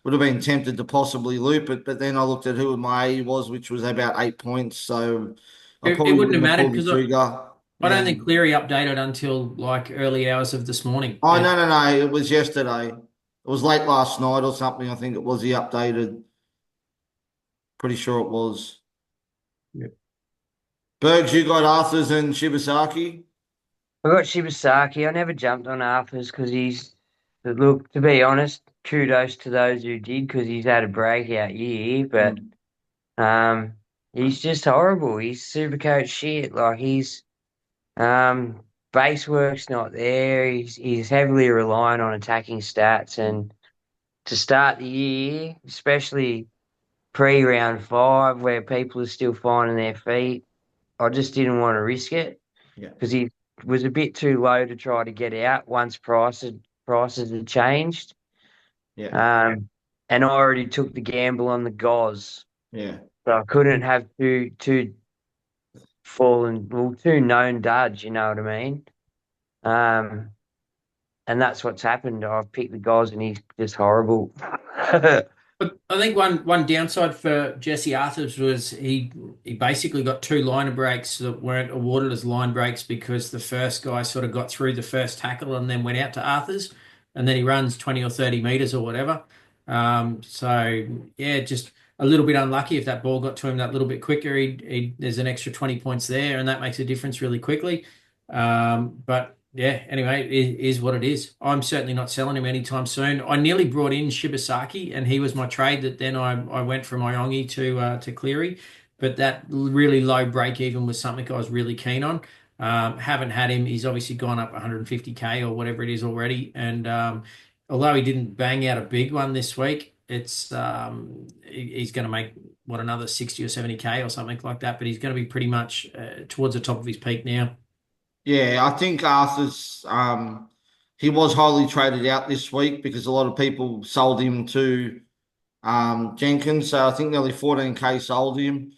Would have been tempted to possibly loop it, but then I looked at who my AE was, which was about 8 points. So I It probably wouldn't have wouldn't have mattered pulled the because trigger. I Yeah. don't think Cleary updated until like early hours of this morning. Oh, no, no, no. It was yesterday. It was late last night or something. I think it was he updated. Pretty sure it was. Yep. Burgs, you got Arthurs and Shibasaki? I got Shibasaki. I never jumped on Arthurs because look, to be honest, kudos to those who did because he's had a breakout year, but Mm. um, he's just horrible. He's super coach shit. Like um, base work's not there. He's heavily reliant on attacking stats, and to start the year, especially pre-round 5, where people are still finding their feet, I just didn't want to risk it Yeah. because he was a bit too low to try to get out once prices had changed. Yeah. Um, and I already took the gamble on the Goz, Yeah. so I couldn't have two known duds. You know what I mean? Um, and that's what's happened. I've picked the Goz, and he's just horrible. But I think one downside for Jesse Arthurs was he basically got two liner breaks that weren't awarded as line breaks because the first guy sort of got through the first tackle and then went out to Arthurs, and then he runs 20 or 30 meters or whatever. So yeah, just a little bit unlucky. If that ball got to him that little bit quicker, there's an extra 20 points there, and that makes a difference really quickly. But yeah, anyway, it is what it is. I'm certainly not selling him anytime soon. I nearly brought in Shibasaki, and he was my trade that then I went from Iongi to Cleary. But that really low break even was something I was really keen on. Haven't had him. He's obviously gone up 150K or whatever it is already. And although he didn't bang out a big one this week, he's going to make another 60 or 70K or something like that. But he's going to be pretty much towards the top of his peak now. Yeah, I think Arthur's he was highly traded out this week because a lot of people sold him to Jenkins. So I think nearly 14K sold him.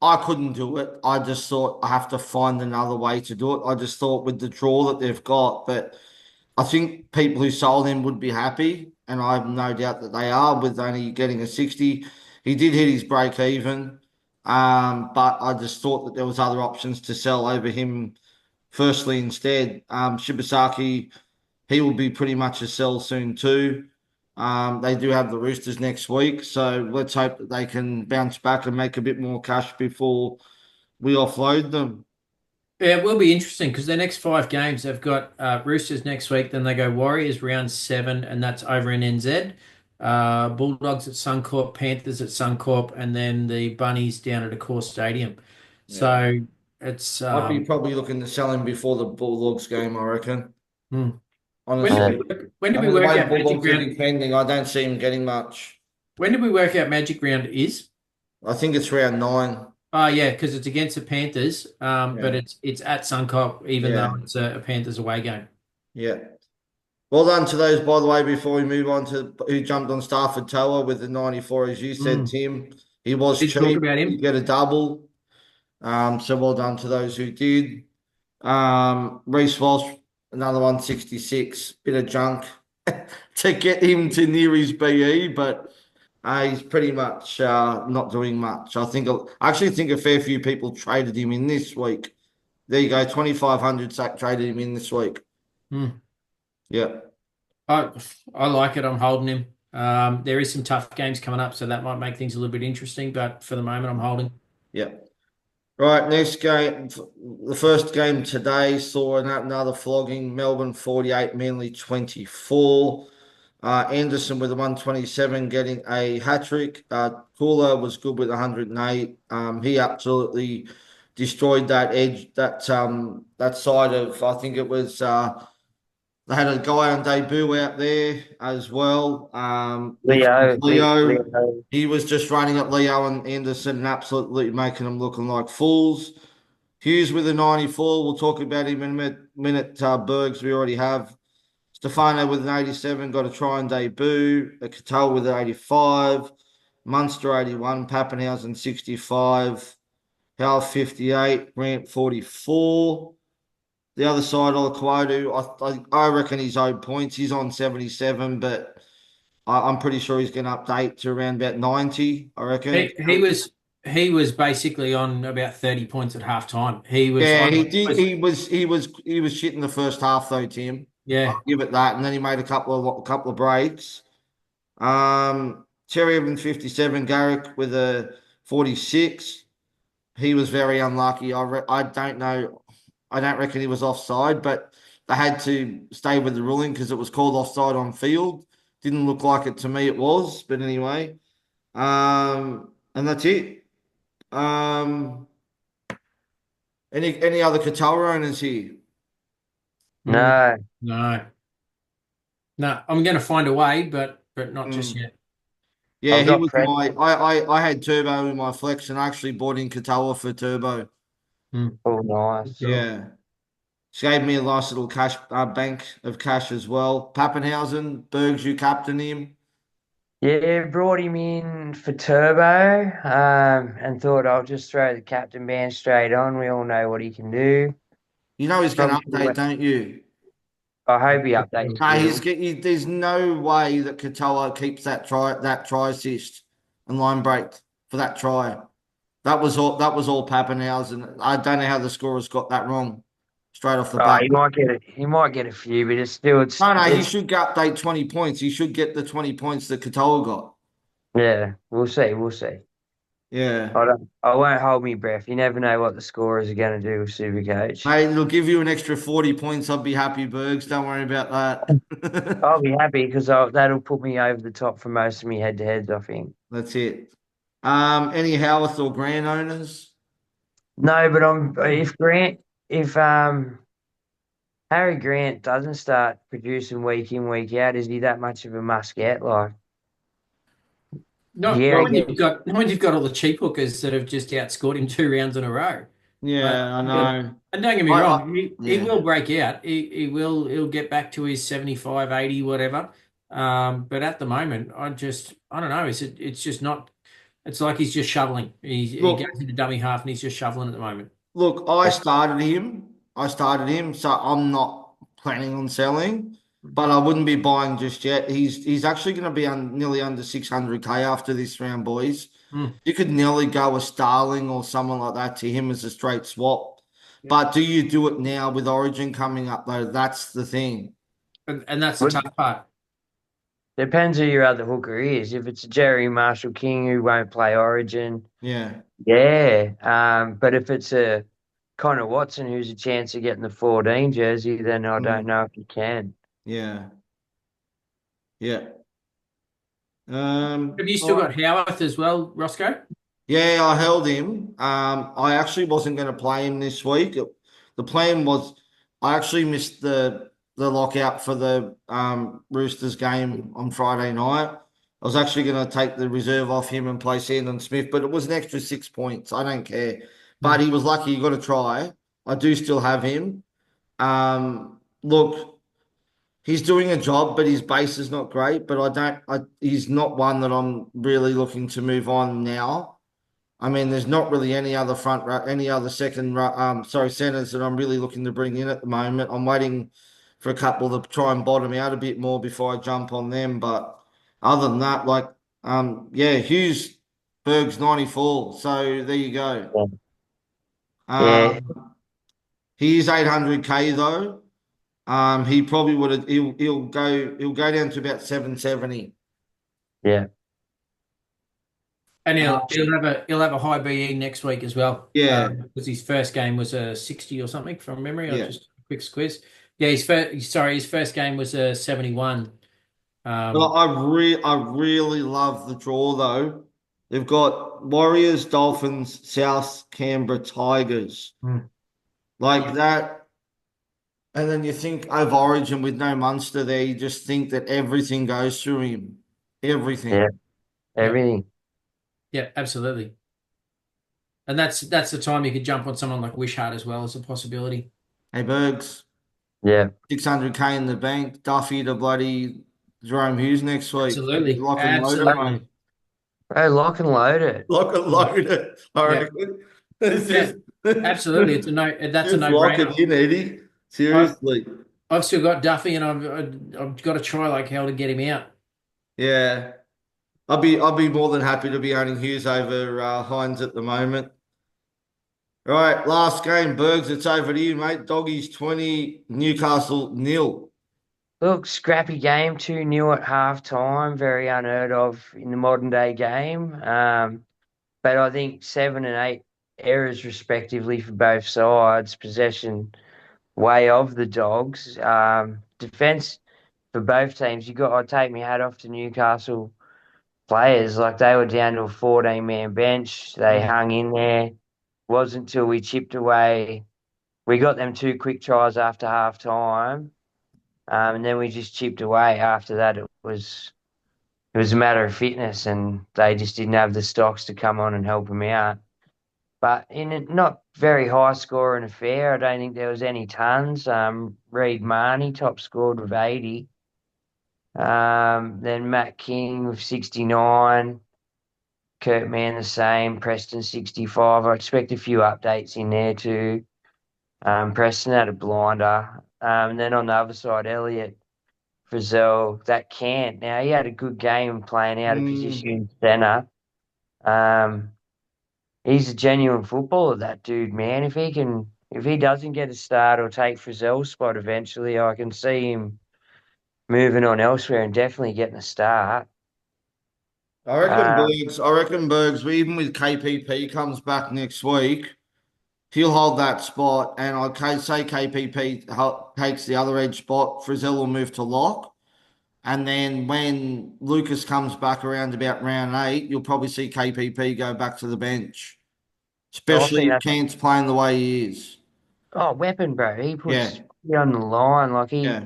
I couldn't do it. I just thought I have to find another way to do it. I just thought with the draw that they've got, but I think people who sold him would be happy, and I have no doubt that they are with only getting a 60. He did hit his break even, but I just thought that there was other options to sell over him firstly instead. Shibasaki, he will be pretty much a sell soon too. They do have the Roosters next week, so let's hope that they can bounce back and make a bit more cash before we offload them. Yeah, it will be interesting because their next 5 games, they've got Roosters next week, then they go Warriors round 7, and that's over in NZ. Bulldogs at Suncorp, Panthers at Suncorp, and then the Bunnies down at Accor Stadium. Yeah. So it's I'd be probably looking to sell him before the Bulldogs game, I reckon. hmm. Honestly. When I did we mean, the work way out Magic Bulldogs are Round? defending, I don't see him getting much. When did we work out Magic Round is? I think it's round 9. Oh yeah, because it's against the Panthers, but Yeah. it's at Suncorp, even though Yeah. it's a Panthers away game. Yeah. Well done to those, by the way, before we move on to who jumped on Stafford Tower with the 94, as you said, Mm. Tim. He was Did talk cheap. about He him. get a double. So well done to those who did. Reece Walsh, another 166. Bit of junk to get him to near his BE, but he's pretty much not doing much. I actually think a fair few people traded him in this week. There you go, 2,500 sack traded him in this week. Mm. Yeah. I I like it. I'm holding him. There is some tough games coming up, so that might make things a little bit interesting. But for the moment, I'm holding. Yeah. Right, next game. The first game today saw another flogging. Melbourne 48, Manly 24. Anderson with a 127 getting a hat trick. Cooler was good with 108. He absolutely destroyed that edge, that side of, I think it was, they had a guy on debut out there as well, which was Leo. Leo. He was just running at Leo and Anderson and absolutely making them looking like fools. Hughes with a 94. We'll talk about him in a minute. Burgs, we already have. Stefano with an 87, got a try and debut. Cattell with an 85. Munster 81. Pappenhausen 65. Howell 58. Grant 44. The other side, Olaquodu, I reckon he's owed points. He's on 77, but I'm pretty sure he's going to update to around about 90, I reckon. He was basically on about 30 points at half time. He was Yeah, he on did. was He was shit in the first half though, Tim. yeah. I'll give it that. And then he made a couple of breaks. Terry Evans 57, Garrick with a 46. He was very unlucky. I don't know. I don't reckon he was offside, but they had to stay with the ruling because it was called offside on field. Didn't look like it to me. It was, but anyway. And that's it. Um, any other Qatar owners here? Mm, No, no. No, I'm going to find a way, but not just Mm. yet. Yeah, I've he got was friends. I had Turbo in my flex and I actually bought in Katoa for Turbo. Mm. Oh, nice. Yeah. She gave me a nice little cash bank of cash as well. Pappenhausen, Burgs, you captain him. Yeah, brought him in for Turbo, and thought I'll just throw the captain band straight on. We all know what he can do. You know he's going to Probably, update, don't you? I hope he updates No, still. there's no way that Katoa keeps that try assist and line break for that try. That was all Pappenhausen. I don't know how the scorers got that wrong straight off the bat. He might get a few, but it's still, No, no, he it's, should get update 20 points. He should get the 20 points that Katoa got. yeah, we'll see. Yeah. I won't hold my breath. You never know what the scorers are going to do with Supercoach. Mate, it'll give you an extra 40 points. I'd be happy, Bergs. Don't worry about that. I'll be happy because that'll put me over the top for most of my head-to-heads, I think. That's it. Any Howarth or Grand owners? No, but if Harry Grant doesn't start producing week in, week out, is he that much of a must get? Like, Yeah, Not when you've got all the cheap hookers that have just outscored him 2 rounds in a row. But Yeah, I know. and don't get me I wrong, he yeah. will break out. He'll get back to his 75, 80, whatever. But at the moment, I don't know. It's just not. It's like he's just shoveling. He goes Look, into dummy half and he's just shoveling at the moment. look, I started him. So I'm not planning on selling, but I wouldn't be buying just yet. He's actually going to be nearly under 600K after this round, boys. Mm. You could nearly go a Starling or someone like that to him as a straight swap. Yeah. But do you do it now with Origin coming up though? That's the thing. And that's the but tough part. depends who your other hooker is. If it's a Jerry Marshall King who won't play Origin, Yeah. yeah. But if it's a Connor Watson who's a chance of getting the 14 jersey, then I don't Mm. know if you can. Yeah. Yeah. Have you All still right. got Howarth as well, Roscoe? Yeah, I held him. I actually wasn't going to play him this week. The plan was I actually missed the lockout for the Roosters game on Friday night. I was actually going to take the reserve off him and play Sandon Smith, but it was an extra 6 points. I don't care. But Mm. he was lucky. You got to try. I do still have him. Look, he's doing a job, but his base is not great. But I don't. He's not one that I'm really looking to move on now. I mean, there's not really any other any other centers that I'm really looking to bring in at the moment. I'm waiting for a couple to try and bottom out a bit more before I jump on them. But other than that, yeah, Hughes, Burgs 94. So there you go. Yeah, Um, he is 800K though. He probably would have. He'll go down to about 770. yeah, And Uh, he'll have a high BE next week as well. yeah, Because his first game was a 60 or something from memory. I yeah. just a quick squiz. Yeah, his first game was a 71. Well, Um, I really love the draw though. They've got Warriors, Dolphins, South Canberra Tigers. Mm. Like that. And then you think of Origin with no Munster there, you just think that everything goes through him. yeah, Everything. yeah, everything. yeah, absolutely. And that's the time you could jump on someone like Wishart as well as a possibility. Hey Bergs, Yeah, 600K in the bank, Duffy to bloody Jerome Hughes next week. Absolutely, Lock and load it, mate. absolutely. bro, lock and load it. Lock and load it. I Yeah, reckon. It's yeah, just, absolutely. It's a no. That's a just lock no-brainer. it in, Eddie. I, Seriously. I've still got Duffy, and I've got to try like hell to get him out. Yeah. I'd be more than happy to be owning Hughes over Hines at the moment. Right, last game, Bergs. It's over to you, mate. Doggies 20, Newcastle nil. Look, scrappy game, 2-0 at half time, very unheard of in the modern day game. But I think 7 and 8 errors respectively for both sides. Possession way of the Dogs. Defense for both teams. I take my hat off to Newcastle players. Like they were down to a 14-man bench. They Mm. hung in there. Wasn't until we chipped away. We got them 2 quick tries after half time. And then we just chipped away. After that, it was a matter of fitness, and they just didn't have the stocks to come on and help them out. But in a not very high scoring affair, I don't think there was any tons. Reed Marnie top scored with 80. Then Matt King with 69. Kurt Mann the same. Preston 65. I expect a few updates in there too. Preston had a blinder. And then on the other side, Elliot Frizzell, that can't. Now he had a good game playing out of position Mm. in centre. Um, he's a genuine footballer, that dude, man. If he doesn't get a start or take Frizzell's spot eventually, I can see him moving on elsewhere and definitely getting a start. Uh, I reckon Bergs, even with KPP comes back next week, he'll hold that spot. And say KPP takes the other edge spot, Frizzell will move to lock. And then when Lucas comes back around about round 8, you'll probably see KPP go back to the bench, I especially think if that's Kent's playing the way he is. weapon, bro. He puts Yeah, it on the line. Like he yeah.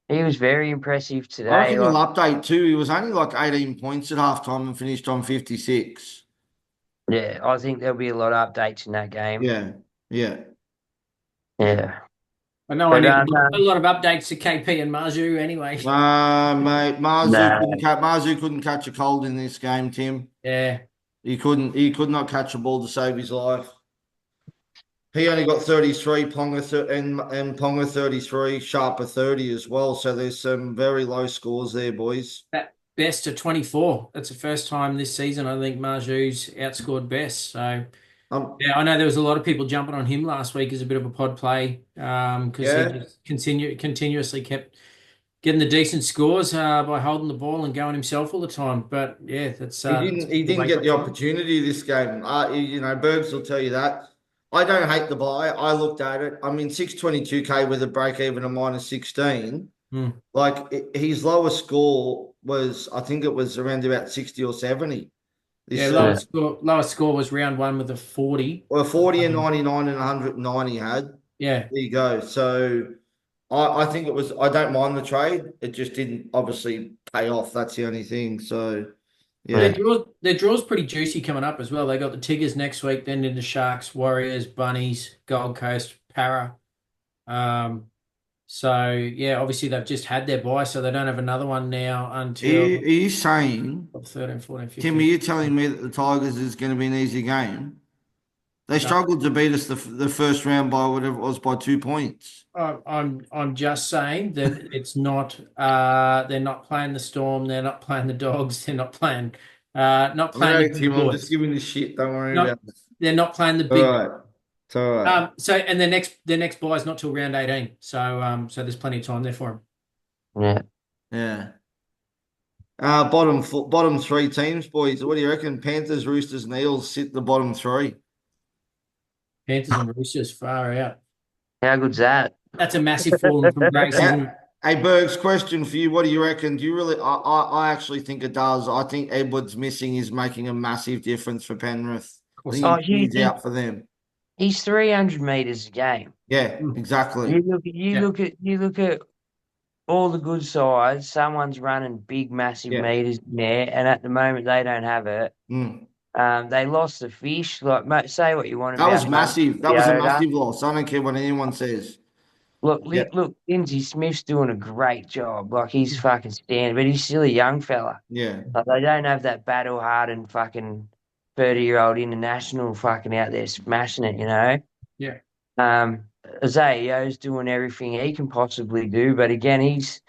He was very impressive I today. reckon he'll Like, update too. He was only like 18 points at halftime and finished on 56. yeah, I think there'll be a lot of updates in that game. Yeah, yeah, yeah. Yeah, I know I but need a lot of updates to KP and Marju anyway. Mate, no, Marzu couldn't catch a cold in this game, Tim. Yeah. He could not catch a ball to save his life. He only got 33, and Ponga 33, Sharper 30 as well. So there's some very low scores there, boys. That best of 24. That's the first time this season I think Marju's outscored best. So Um, yeah, I know there was a lot of people jumping on him last week as a bit of a pod play because he yeah, just continuously kept getting the decent scores by holding the ball and going himself all the time. But yeah, that's he the didn't way for get a the team. opportunity this game. You know, Burgs will tell you that. I don't hate the buy. I looked at it. I mean, 622K with a break even of minus 16. Hmm. Like his lowest score was, I think it was around about 60 or 70 this Yeah, yeah, season. lowest score was round one with a 40. Well, 40 and 99 and 109 he had. Yeah. There you go. So I think it was, I don't mind the trade. It just didn't obviously pay off. That's the only thing. So, Their yeah. draw's pretty juicy coming up as well. They got the Tigers next week, then into Sharks, Warriors, Bunnies, Gold Coast, Para. Um, so yeah, obviously they've just had their bye, so they don't have another one now until Are you saying, 13, 14, Tim, are 15. you telling me that the Tigers is going to be an easy game? They No, struggled to beat us the first round by whatever it was by 2 points. I'm just saying that it's not they're not playing the Storm, they're not playing the Dogs, they're not I playing know, your Tim, big I'm just boys. giving you shit. Don't worry Not about it. they're not playing the All big. right. It's all right. So and their next buy is not till round 18. So there's plenty of time there for them. yeah. Yeah. Bottom three teams, boys. What do you reckon? Panthers, Roosters, and Eels sit the bottom three. Panthers and Roosters far out. How good's that? That's a massive falling from grace, isn't Yeah. it? Hey, Bergs, question for you. What do you reckon? Do you really? I actually think it does. I think Edwards missing is making a massive difference for Penrith. Of I course think it Oh, is. he's out for them. he's 300 meters a game. Yeah, Mm. exactly. Yeah. You look at all the good sides. Someone's running big, massive Yeah. meters in there, and at the moment they don't have it. Mm. They lost the fish. Like, say what you want That was about massive. That was a Yoda. massive loss. I don't care what anyone says. Yeah. Look, Lindsay Smith's doing a great job. Like, he's fucking standing, but he's still a young fella. Yeah. Like, they don't have that battle hardened fucking 30-year-old international fucking out there smashing it, you know? Yeah. Zayo's doing everything he can possibly do, but again, he's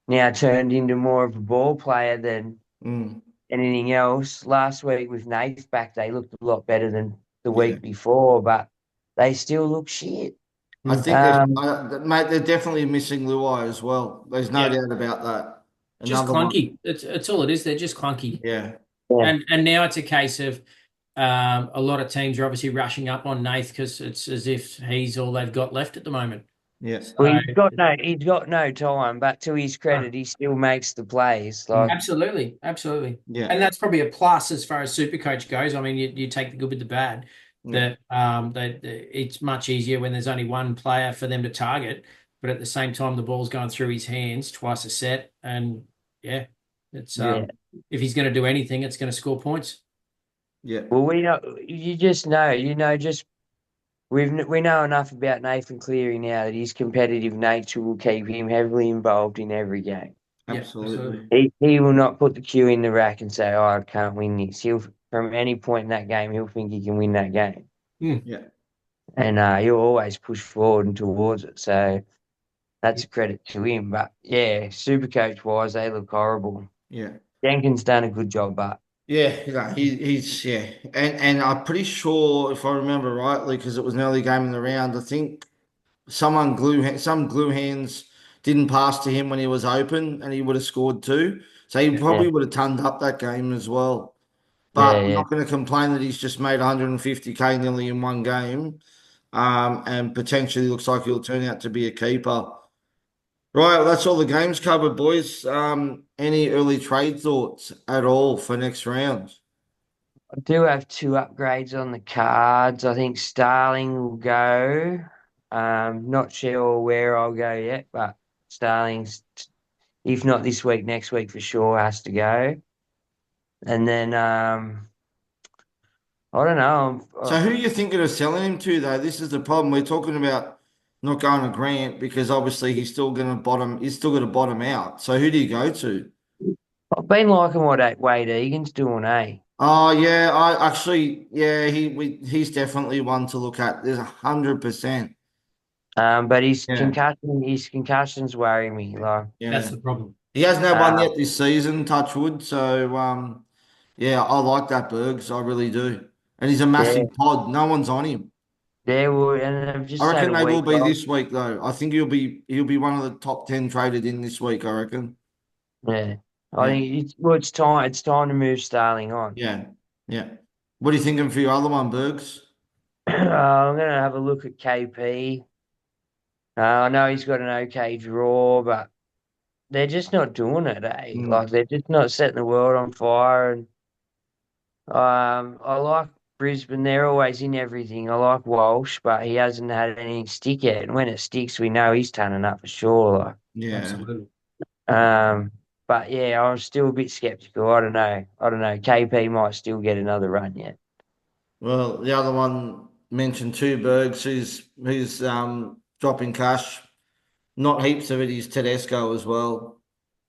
now turned into more of a ball player than Mm. anything else. Last week with Nath back, they looked a lot better than the Yeah. week before, but they still look shit. I Mm. think mate, they're definitely missing Luai as well. There's no Yeah. doubt about that. Just Another one. clunky. It's all it is. They're just clunky. Yeah. Yeah, And now it's a case of a lot of teams are obviously rushing up on Nath because it's as if he's all they've got left at the moment. Yeah. So well, he's got no time, but to his credit, he still makes the plays. Like, Mm. absolutely, absolutely. Yeah. And that's probably a plus as far as Supercoach goes. I mean, you take the good with the bad. Yeah. That it's much easier when there's only one player for them to target, but at the same time the ball's going through his hands twice a set, and yeah, it's yeah. if he's going to do anything, it's going to score points. Yeah. Well, we know you just know, just we know enough about Nathan Cleary now that his competitive nature will keep him heavily involved in every game. Yeah, Absolutely. absolutely. He will not put the cue in the rack and say, "Oh, I can't win this." He'll from any point in that game, he'll think he can win that game, Mm. Yeah. and he'll always push forward and towards it. So that's a credit to him. But yeah, super coach wise, they look horrible. Yeah. Jenkins done a good job, but Yeah, he's yeah, and I'm pretty sure if I remember rightly, because it was an early game in the round. I think some glue hands didn't pass to him when he was open, and he would have scored two. So he Yeah. yeah, probably would have turned up that game as well. yeah, But I'm yeah. not going to complain that he's just made 150K nearly in one game, and potentially looks like he'll turn out to be a keeper. Right, well, that's all the games covered, boys. Any early trade thoughts at all for next round? I do have two upgrades on the cards. I think Starling will go. Not sure where I'll go yet, but Starling's if not this week, next week for sure has to go. And then I don't know. So who are you thinking of selling him to, though? This is the problem. We're talking about not going to Grant because obviously he's still going to bottom. He's still going to bottom out. So who do you go to? I've been liking what Wade Egan's doing, eh? Oh yeah, I actually yeah he's definitely one to look at. There's 100%. But Yeah, his concussions worry me. Like, That's yeah. the problem. He hasn't had one uh, yet this season, touch wood. So yeah, I like that Burgs. I really do. And he's a yeah, massive pod. No one's on him. there would, and they've I just had reckon a they will week be off. this week though. I think he'll be one of the top 10 traded in this week, I reckon. Yeah, I Yeah. think it's time to move Starling on. Yeah. Yeah. What are you thinking for your other one, Burgs? I'm gonna have a look at KP. I know he's got an okay draw, but they're just not doing it, eh? Hmm. Like they're just not setting the world on fire. And I like Brisbane. They're always in everything. I like Walsh, but he hasn't had anything stick yet. And when it sticks, we know he's turning up for sure. Yeah. Absolutely. Um, but yeah, I'm still a bit skeptical. I don't know. I don't know. KP might still get another run yet. Well, the other one mentioned too, Bergs, who's dropping cash. Not heaps of it is Tedesco as well.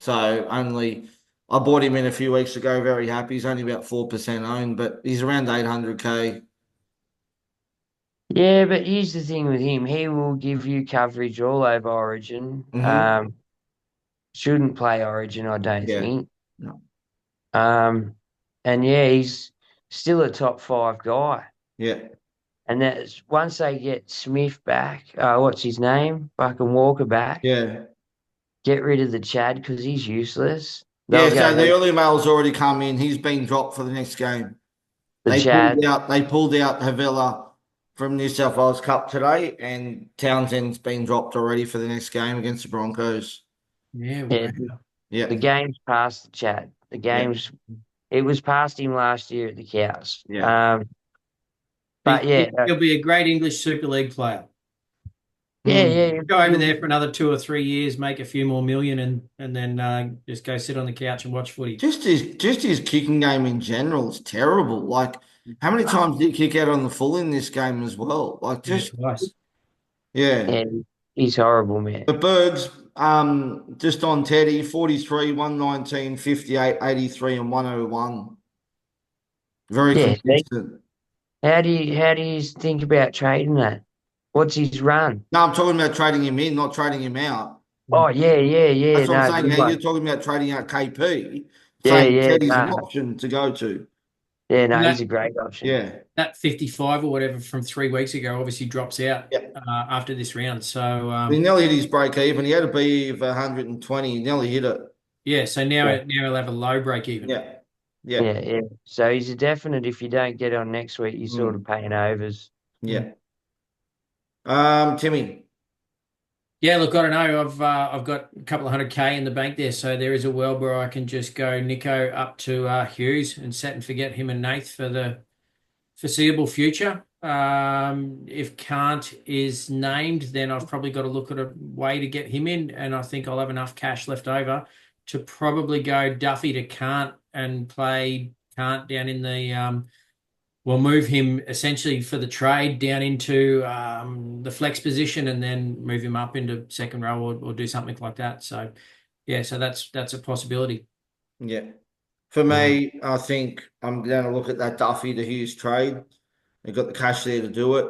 So only I bought him in a few weeks ago, very happy. He's only about 4% owned, but he's around 800K. Yeah, but here's the thing with him. He will give you coverage all over Origin. Mm-hmm. Shouldn't play Origin, I don't Yeah. think. No. Um, and yeah, he's still a top five guy. Yeah. And that's once they get Smith back, what's his name? Fucking Walker back. Yeah. Get rid of the Chad because he's useless. Yeah, They'll so go the head early mail's already come in. He's been dropped for the next game. the Chad. They pulled out Havila from New South Wales Cup today, and Townsend's been dropped already for the next game against the Broncos. Yeah, Yeah, wow. the Yeah. game's past the Chad. Yeah. It was past him last year at the Cows. Yeah. But yeah, He'll be a great English Super League player. yeah, Hmm. yeah. Go over there for another 2 or 3 years, make a few more million, and then just go sit on the couch and watch footy. Just his kicking game in general is terrible. Like, how many times did he kick out on the full in this game as well? Like, Yeah, just twice. yeah. Yeah, he's horrible, man. The Bergs, just on Teddy, 43, 119, 58, 83, and 101. Very Yeah, see? consistent. How do you think about trading that? What's his run? No, I'm talking about trading him in, not trading him out. Oh yeah, yeah, yeah. That's what I'm No, saying. good How you're one. talking about trading out KP, Yeah, saying yeah, Teddy's an no. option to go to. Yeah, And no, he's a great option. Yeah. that 55 or whatever from 3 weeks ago obviously drops out Yeah. after this round. So He nearly hit his break even. He had a B of 120. He nearly hit it. yeah, so Yeah, now he'll have a low break even. Yeah. Yeah. yeah, yeah. So he's a definite. If you don't get on next week, you're sort of Mm. paying overs. Yeah. Timmy. Yeah, look, I don't know. I've got a couple of 100K in the bank there, so there is a world where I can just go Nico up to Hughes and set and forget him and Nath for the foreseeable future. If Kant is named, then I've probably got to look at a way to get him in, and I think I'll have enough cash left over to probably go Duffy to Kant and play Kant down in the. We'll move him essentially for the trade down into the flex position, and then move him up into second row or do something like that. So yeah, so that's a possibility. Yeah. For me, I think I'm going to look at that Duffy to Hughes trade. They've got the cash there to do it.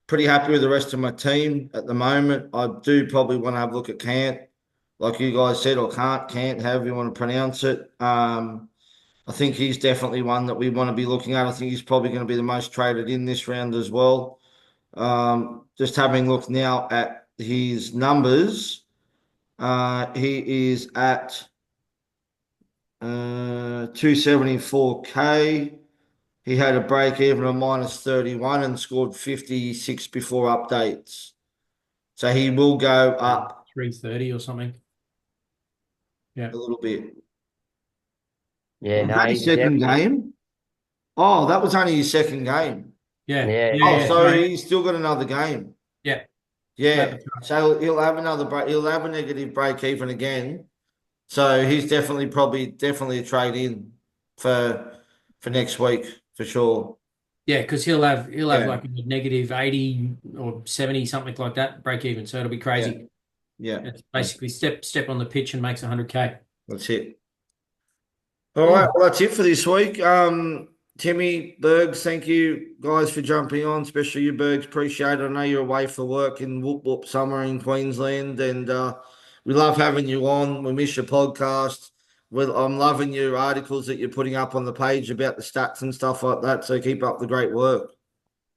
Pretty happy with the rest of my team at the moment. I do probably want to have a look at Cant, like you guys said, or Cant, however you want to pronounce it. I think he's definitely one that we want to be looking at. I think he's probably going to be the most traded in this round as well. Just having a look now at his numbers, he is at 274K. He had a break even of -31 and scored 56 before updates. So he will go up 330 or something. Yeah. a little bit. Yeah, Was no, that his he's second definitely. game? Oh, that was only his second game. Yeah. Yeah, Oh, Yeah. so Sorry. he's still got another game. Yeah. Yeah. So he'll have another break. He'll have a negative break even again. So he's definitely a trade in for next week for sure. Yeah, because he'll have Yeah. like a negative 80 or 70, something like that, break even. So it'll be Yeah. crazy. Yeah. It's basically step on the pitch and makes 100K. That's it. All right. Mm. Well, that's it for this week. Timmy, Burgs, thank you guys for jumping on, especially you, Burgs. Appreciate it. I know you're away for work in whoop whoop summer in Queensland, and we love having you on. We miss your podcast. I'm loving your articles that you're putting up on the page about the stats and stuff like that. So keep up the great work.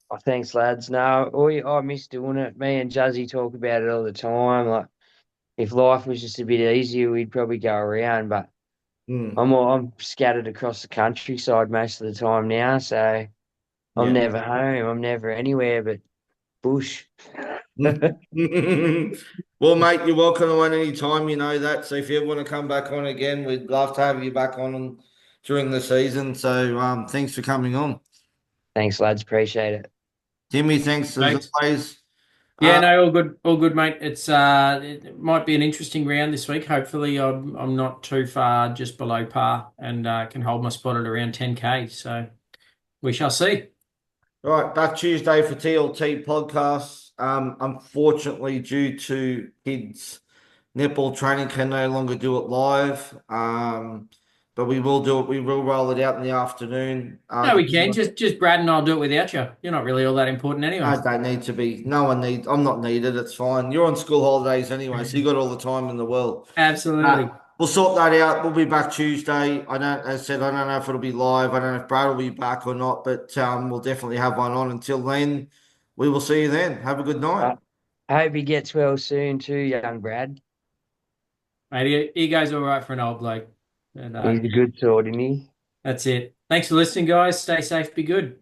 Oh, thanks, lads. No, I miss doing it. Me and Juzzy talk about it all the time. Like, if life was just a bit easier, we'd probably go around. But Mm, I'm scattered across the countryside most of the time now, so I'm yeah. never home. I'm never anywhere but bush. Well, mate, you're welcome on any time. You know that. So if you ever want to come back on again, we'd love to have you back on during the season. So thanks for coming on. Thanks, lads. Appreciate it. Timmy, thanks as Thanks. always. Yeah, Uh, no, all good, mate. It might be an interesting round this week. Hopefully, I'm not too far just below par and can hold my spot at around 10K. So we shall see. right, back Tuesday for TLT podcasts. Unfortunately, due to kids' netball training, can no longer do it live. But we will do it. We will roll it out in the afternoon. No, we can. Just Brad and I'll do it without you. You're not really all that important anyway. I don't need to be. No one needs. I'm not needed. It's fine. You're on school holidays anyway, so you got all the time in the world. Absolutely. We'll sort that out. We'll be back Tuesday. As I said, I don't know if it'll be live. I don't know if Brad will be back or not, but we'll definitely have one on. Until then, we will see you then. Have a good night. I hope he gets well soon too, young Brad. Mate, he goes all right for an old bloke. And He's a good sort, isn't he? that's it. Thanks for listening, guys. Stay safe. Be good.